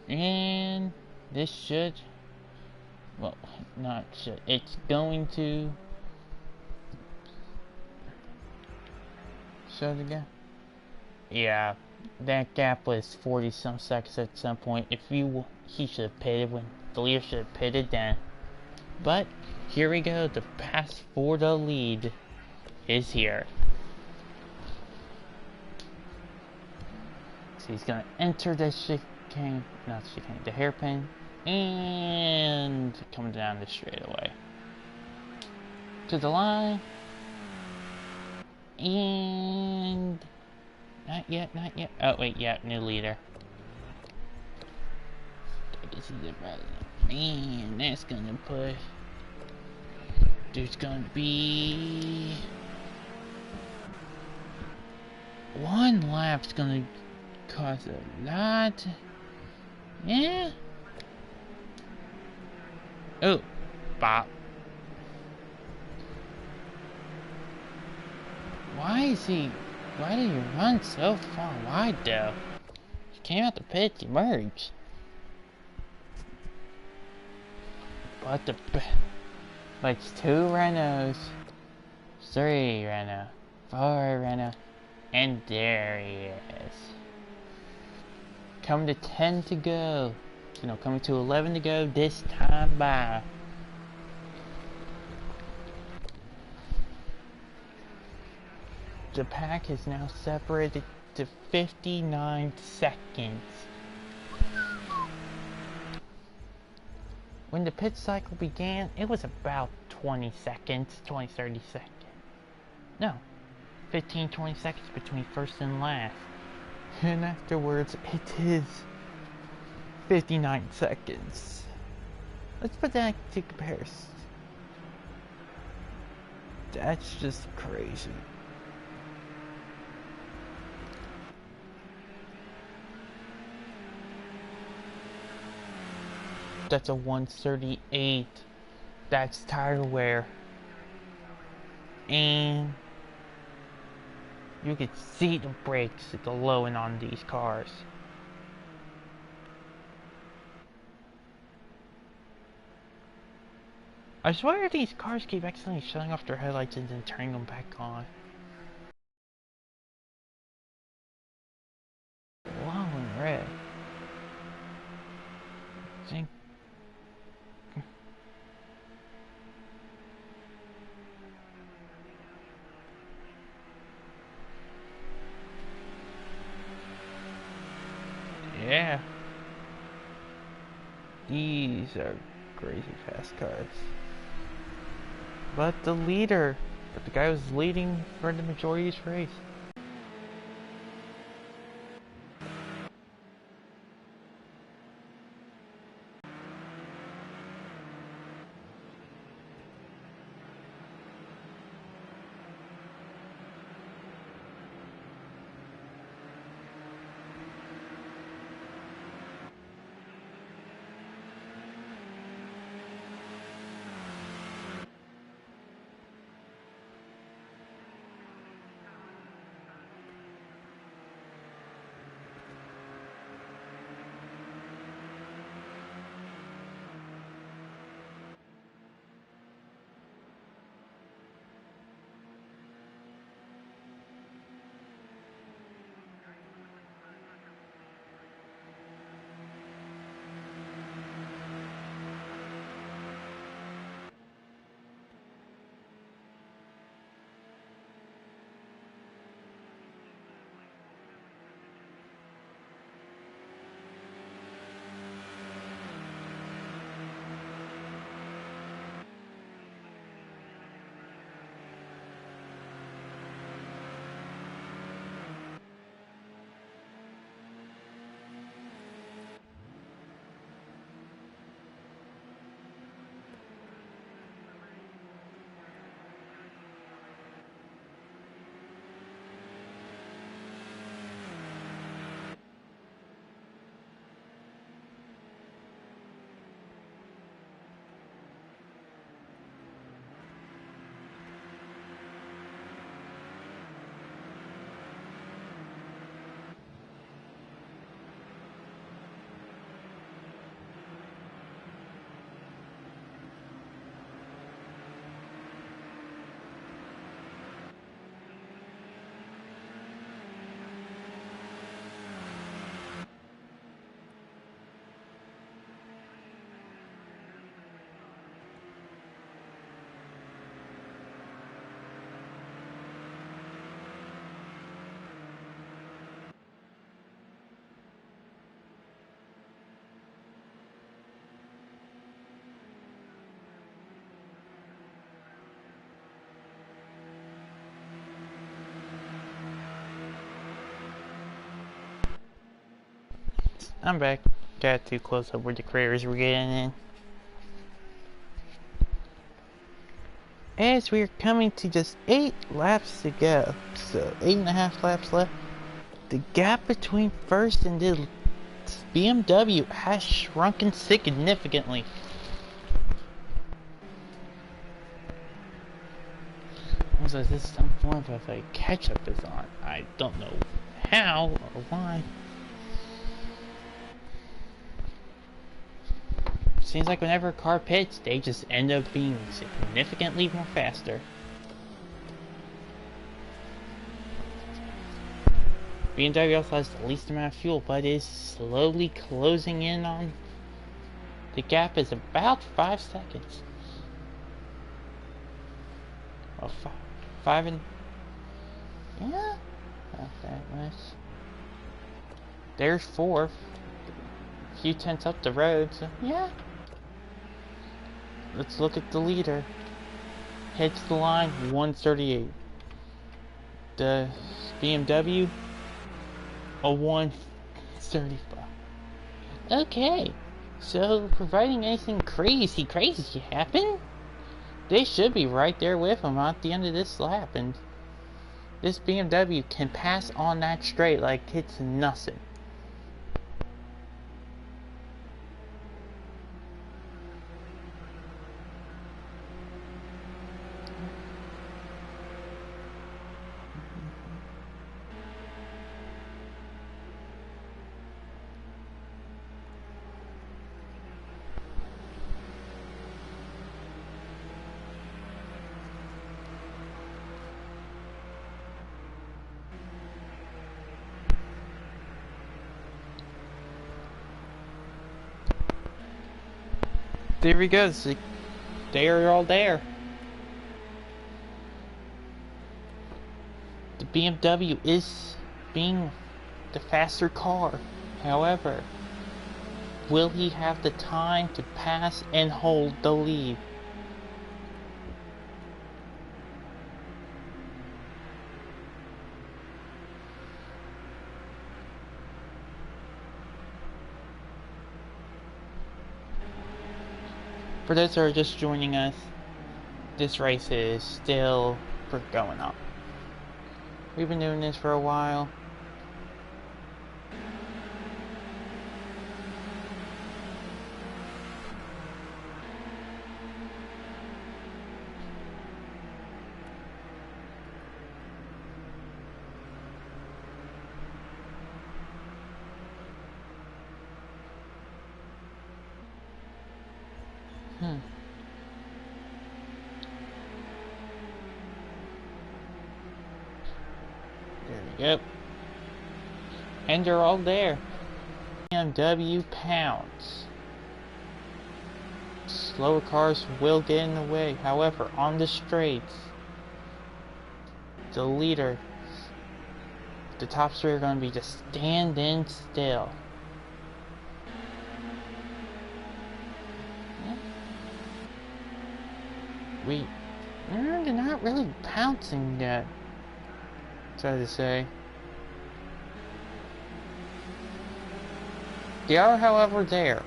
[SPEAKER 1] And this should, well, not should, it's going to show the gap. Yeah, that gap was 40 some seconds at some point. He should have pitted when the leader should have pitted then. But here we go. The pass for the lead is here. So he's gonna enter the chicane, not the chicane, the hairpin, and come down the straightaway to the line. And not yet. Oh wait, yeah, new leader. I guess he's right. And that's gonna put. There's gonna be one lap's gonna cost a lot. Yeah. Oh, bop. Why did he run so far wide though? He came out the pit to merge. But it's 2 Renaults, 3 Renault, 4 Renault, And there he is. Coming to 10 to go. No, coming to 11 to go this time by. The pack is now separated to 59 seconds. When the pit cycle began, it was about 20 seconds, 30 seconds. No, 15-20 seconds between first and last. And afterwards, it is 59 seconds. Let's put that to comparison. That's just crazy. That's a 138. That's tire wear. And you can see the brakes glowing on these cars. I swear these cars keep accidentally shutting off their headlights and then turning them back on. Glowing red. Think. Yeah. These are crazy fast cars. But the guy who's leading for the majority of this race. I'm back. Got too close up where the critters were getting in. As we're coming to just 8 laps to go, so 8.5 laps left, the gap between first and the BMW has shrunken significantly. Also, this is some form of a catch-up is on. I don't know how or why. Seems like whenever a car pits, they just end up being significantly more faster. BMW also has the least amount of fuel, but is slowly closing in on. The gap is about 5 seconds. Well, five and... yeah, not that much. There's 4. A few tenths up the road, so yeah. Let's look at the leader. Hits the line, 138. The BMW, a 135. Okay, so providing anything crazy happen, they should be right there with him at the end of this lap, and this BMW can pass on that straight like it's nothing. There he goes. They are all there. The BMW is being the faster car. However, will he have the time to pass and hold the lead? For those who are just joining us, this race is still going on. We've been doing this for a while. There we go. And they're all there. BMW pounds. Slower cars will get in the way. However, on the straights, the leader, the top 3 are going to be just standing still. They're not really pouncing yet, so to say. They are, however, there.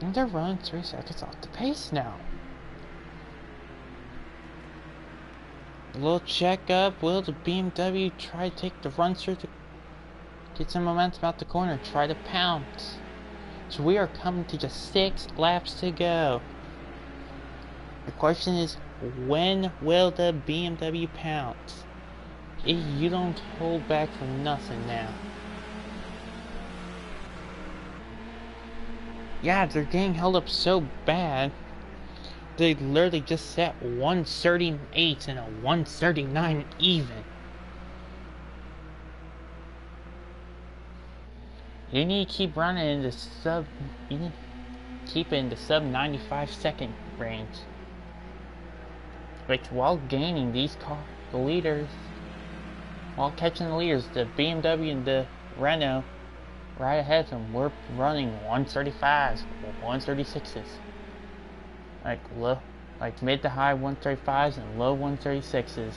[SPEAKER 1] And they're running 3 seconds off the pace now. A little check up. Will the BMW try to take the run through to get some momentum out the corner? Try to pounce. So we are coming to just 6 laps to go. The question is, when will the BMW pounce? You don't hold back for nothing now. Yeah, they're getting held up so bad. They literally just set 138 and a 139 even. You need to keep running in the keep it in the sub 95 second range. Like, while gaining these the leaders, while catching the leaders, the BMW and the Renault right ahead of them, we're running 135s, 136s. Like mid to high 135s and low 136s.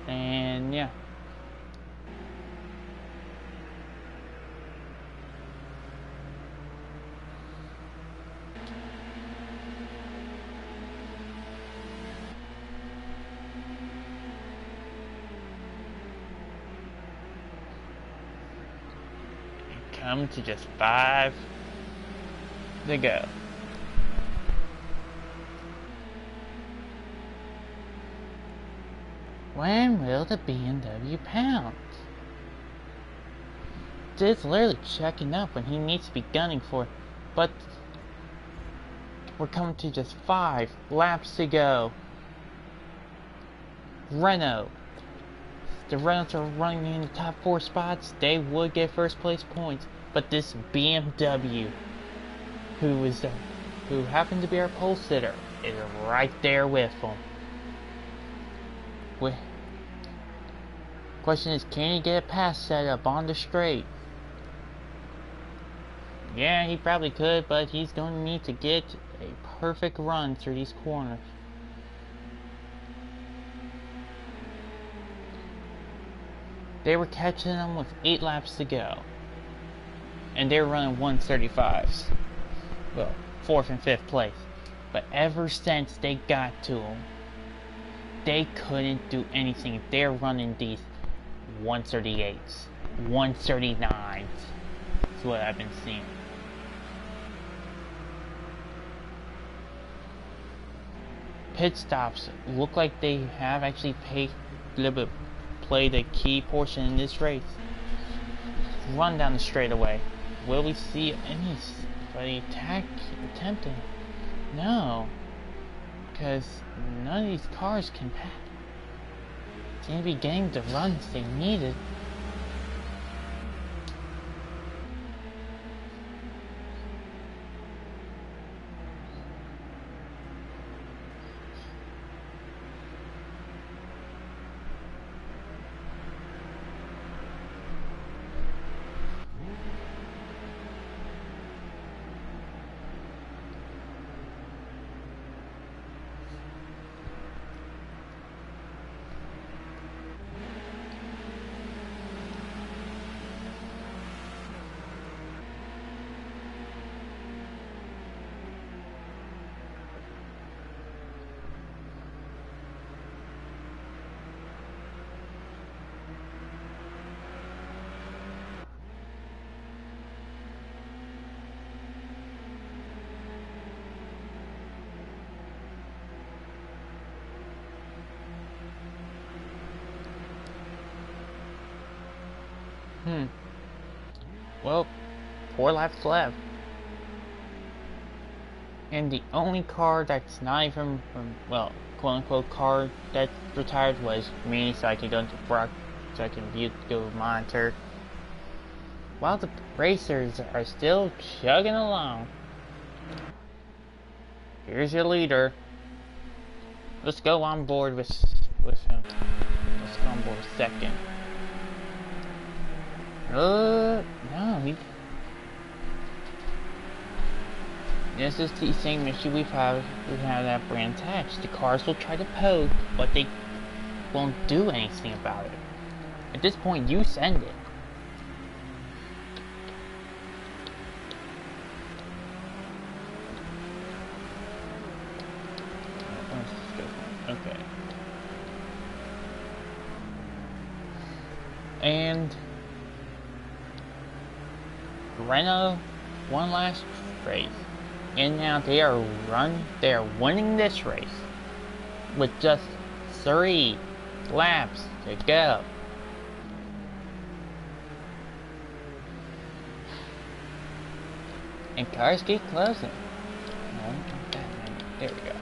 [SPEAKER 1] And yeah. Come to just 5 to go. When will the BMW pounce? It's literally checking up when he needs to be gunning for it, but We're coming to just 5 laps to go. Renault. The Renaults are running in the top 4 spots. They would get first place points. But this BMW, who happened to be our pole sitter, is right there with them. Question is, can he get a pass set up on the straight? Yeah, he probably could, but he's going to need to get a perfect run through these corners. They were catching them with 8 laps to go. And they were running 135s. Well, 4th and 5th place. But ever since they got to them, they couldn't do anything. They're running these 138s, 139s. That's what I've been seeing. Pit stops look like they have actually played a key portion in this race. Run down the straightaway. Will we see anybody attempting? No. Because none of these cars can seem to be getting the runs they needed. Well, 4 laps left. And the only car that's not even, well, quote-unquote car that retired was me, so I could go into Brock, so I can go monitor. While the racers are still chugging along. Here's your leader. Let's go on board with him. Let's go on board second. No, this is the same issue we've had at Brands Hatch. The cars will try to poke, but they won't do anything about it. At this point, you send it. Okay. And Renault won last race, and now they are winning this race with just 3 laps to go. And cars keep closing. No, not that many. There we go.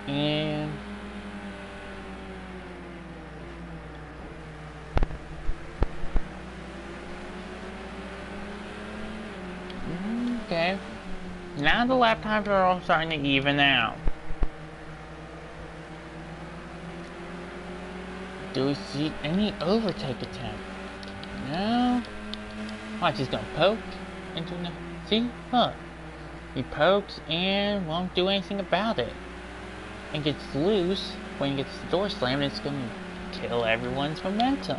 [SPEAKER 1] And okay, now the lap times are all starting to even out. Do we see any overtake attempt? No. Watch, he's gonna poke into the. See, look, he pokes and won't do anything about it. And gets loose when he gets the door slammed. It's going to kill everyone's momentum.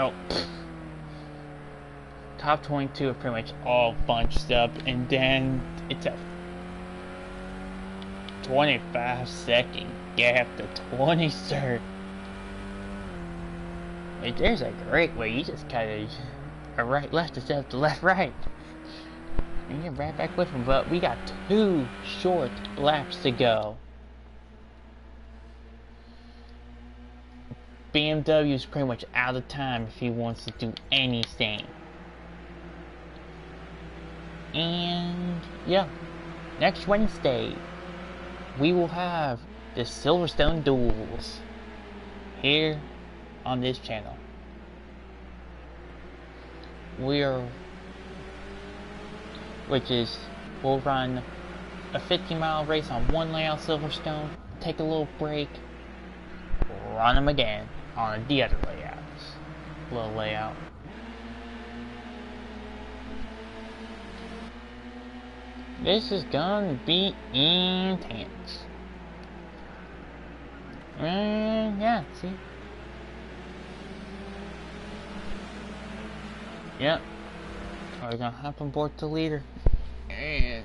[SPEAKER 1] Oh, top 22 are pretty much all bunched up, and then it's a 25-second gap to 23rd. Like, there's a great way. You just kind of a right left instead of the left right. And get right back with him. But we got 2 short laps to go. BMW is pretty much out of time if he wants to do anything. And yeah, next Wednesday we will have the Silverstone duels here on this channel. We'll run a 50-mile race on one layout Silverstone, take a little break, run them again on the other little layout. This is gonna be intense. And yeah, see? Yep. We're gonna hop on board the leader. And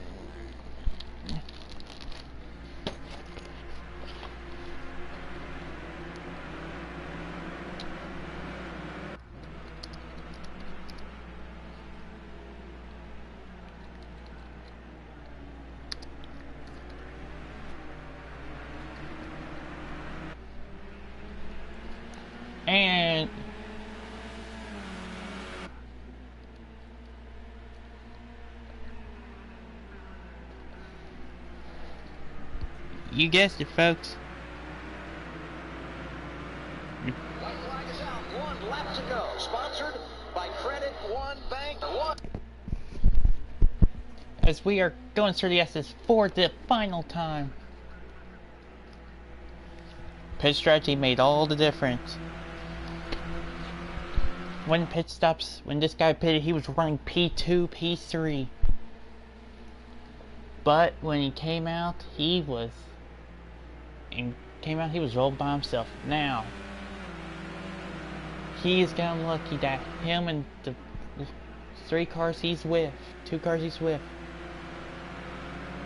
[SPEAKER 1] you guessed it, folks.
[SPEAKER 2] White flag is out. 1 lap to go. Sponsored by Credit One Bank.
[SPEAKER 1] As we are going through the S's for the final time. Pit strategy made all the difference. When this guy pitted, he was running P2, P3. But when he came out, he was rolled by himself. Now, he is getting lucky that him and the 2 cars he's with,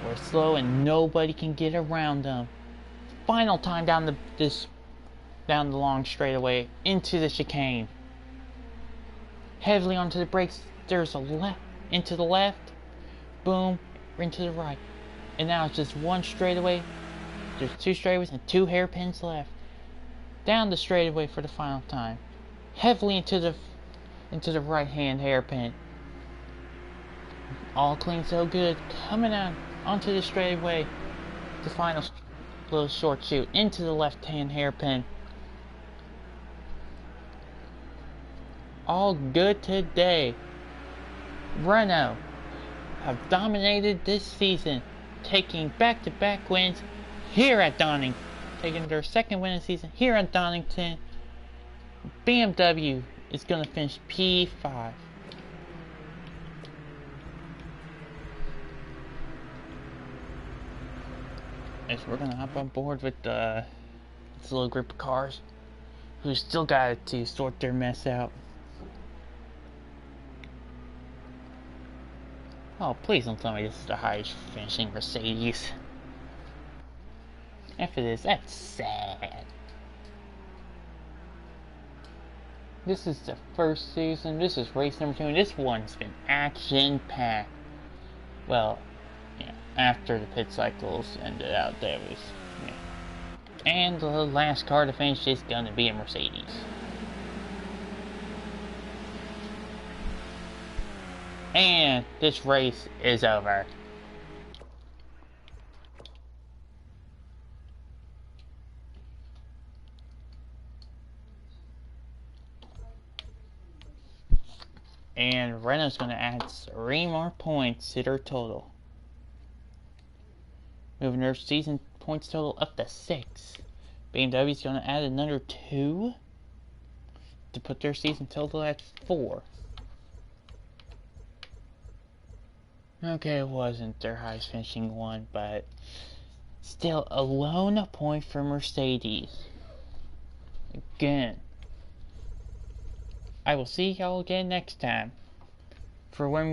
[SPEAKER 1] were slow and nobody can get around them. Final time down the long straightaway into the chicane. Heavily onto the brakes. There's a left into the left. Boom, into the right. And now it's just one straightaway. There's 2 straightaways and 2 hairpins left. Down the straightaway for the final time. Heavily into the right hand hairpin. All clean, so good. Coming out onto the straightaway. The final little short shoot into the left hand hairpin. All good today. Renault have dominated this season, taking back-to-back wins here at Donington, taking their 2nd win of the season here at Donington. BMW is going to finish P5. Yes, we're going to hop on board with this little group of cars who still got to sort their mess out. Oh, please don't tell me this is the highest finishing Mercedes. After this, that's sad. This is the first season. This is race number 2, and this one's been action-packed. Well, yeah, after the pit cycles ended out, there was, yeah. And the last car to finish is gonna be a Mercedes. And this race is over. And Renault's going to add 3 more points to their total. Moving their season points total up to 6. BMW's going to add another 2 to put their season total at 4. Okay, it wasn't their highest finishing one, but still alone a point for Mercedes. Again. I will see y'all again next time. For when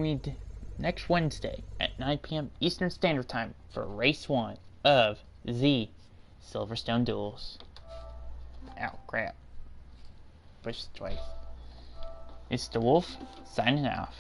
[SPEAKER 1] next Wednesday at 9 p.m. Eastern Standard Time for Race 1 of the Silverstone Duels. Ow, crap. Pushed twice. It's the Wolf, signing off.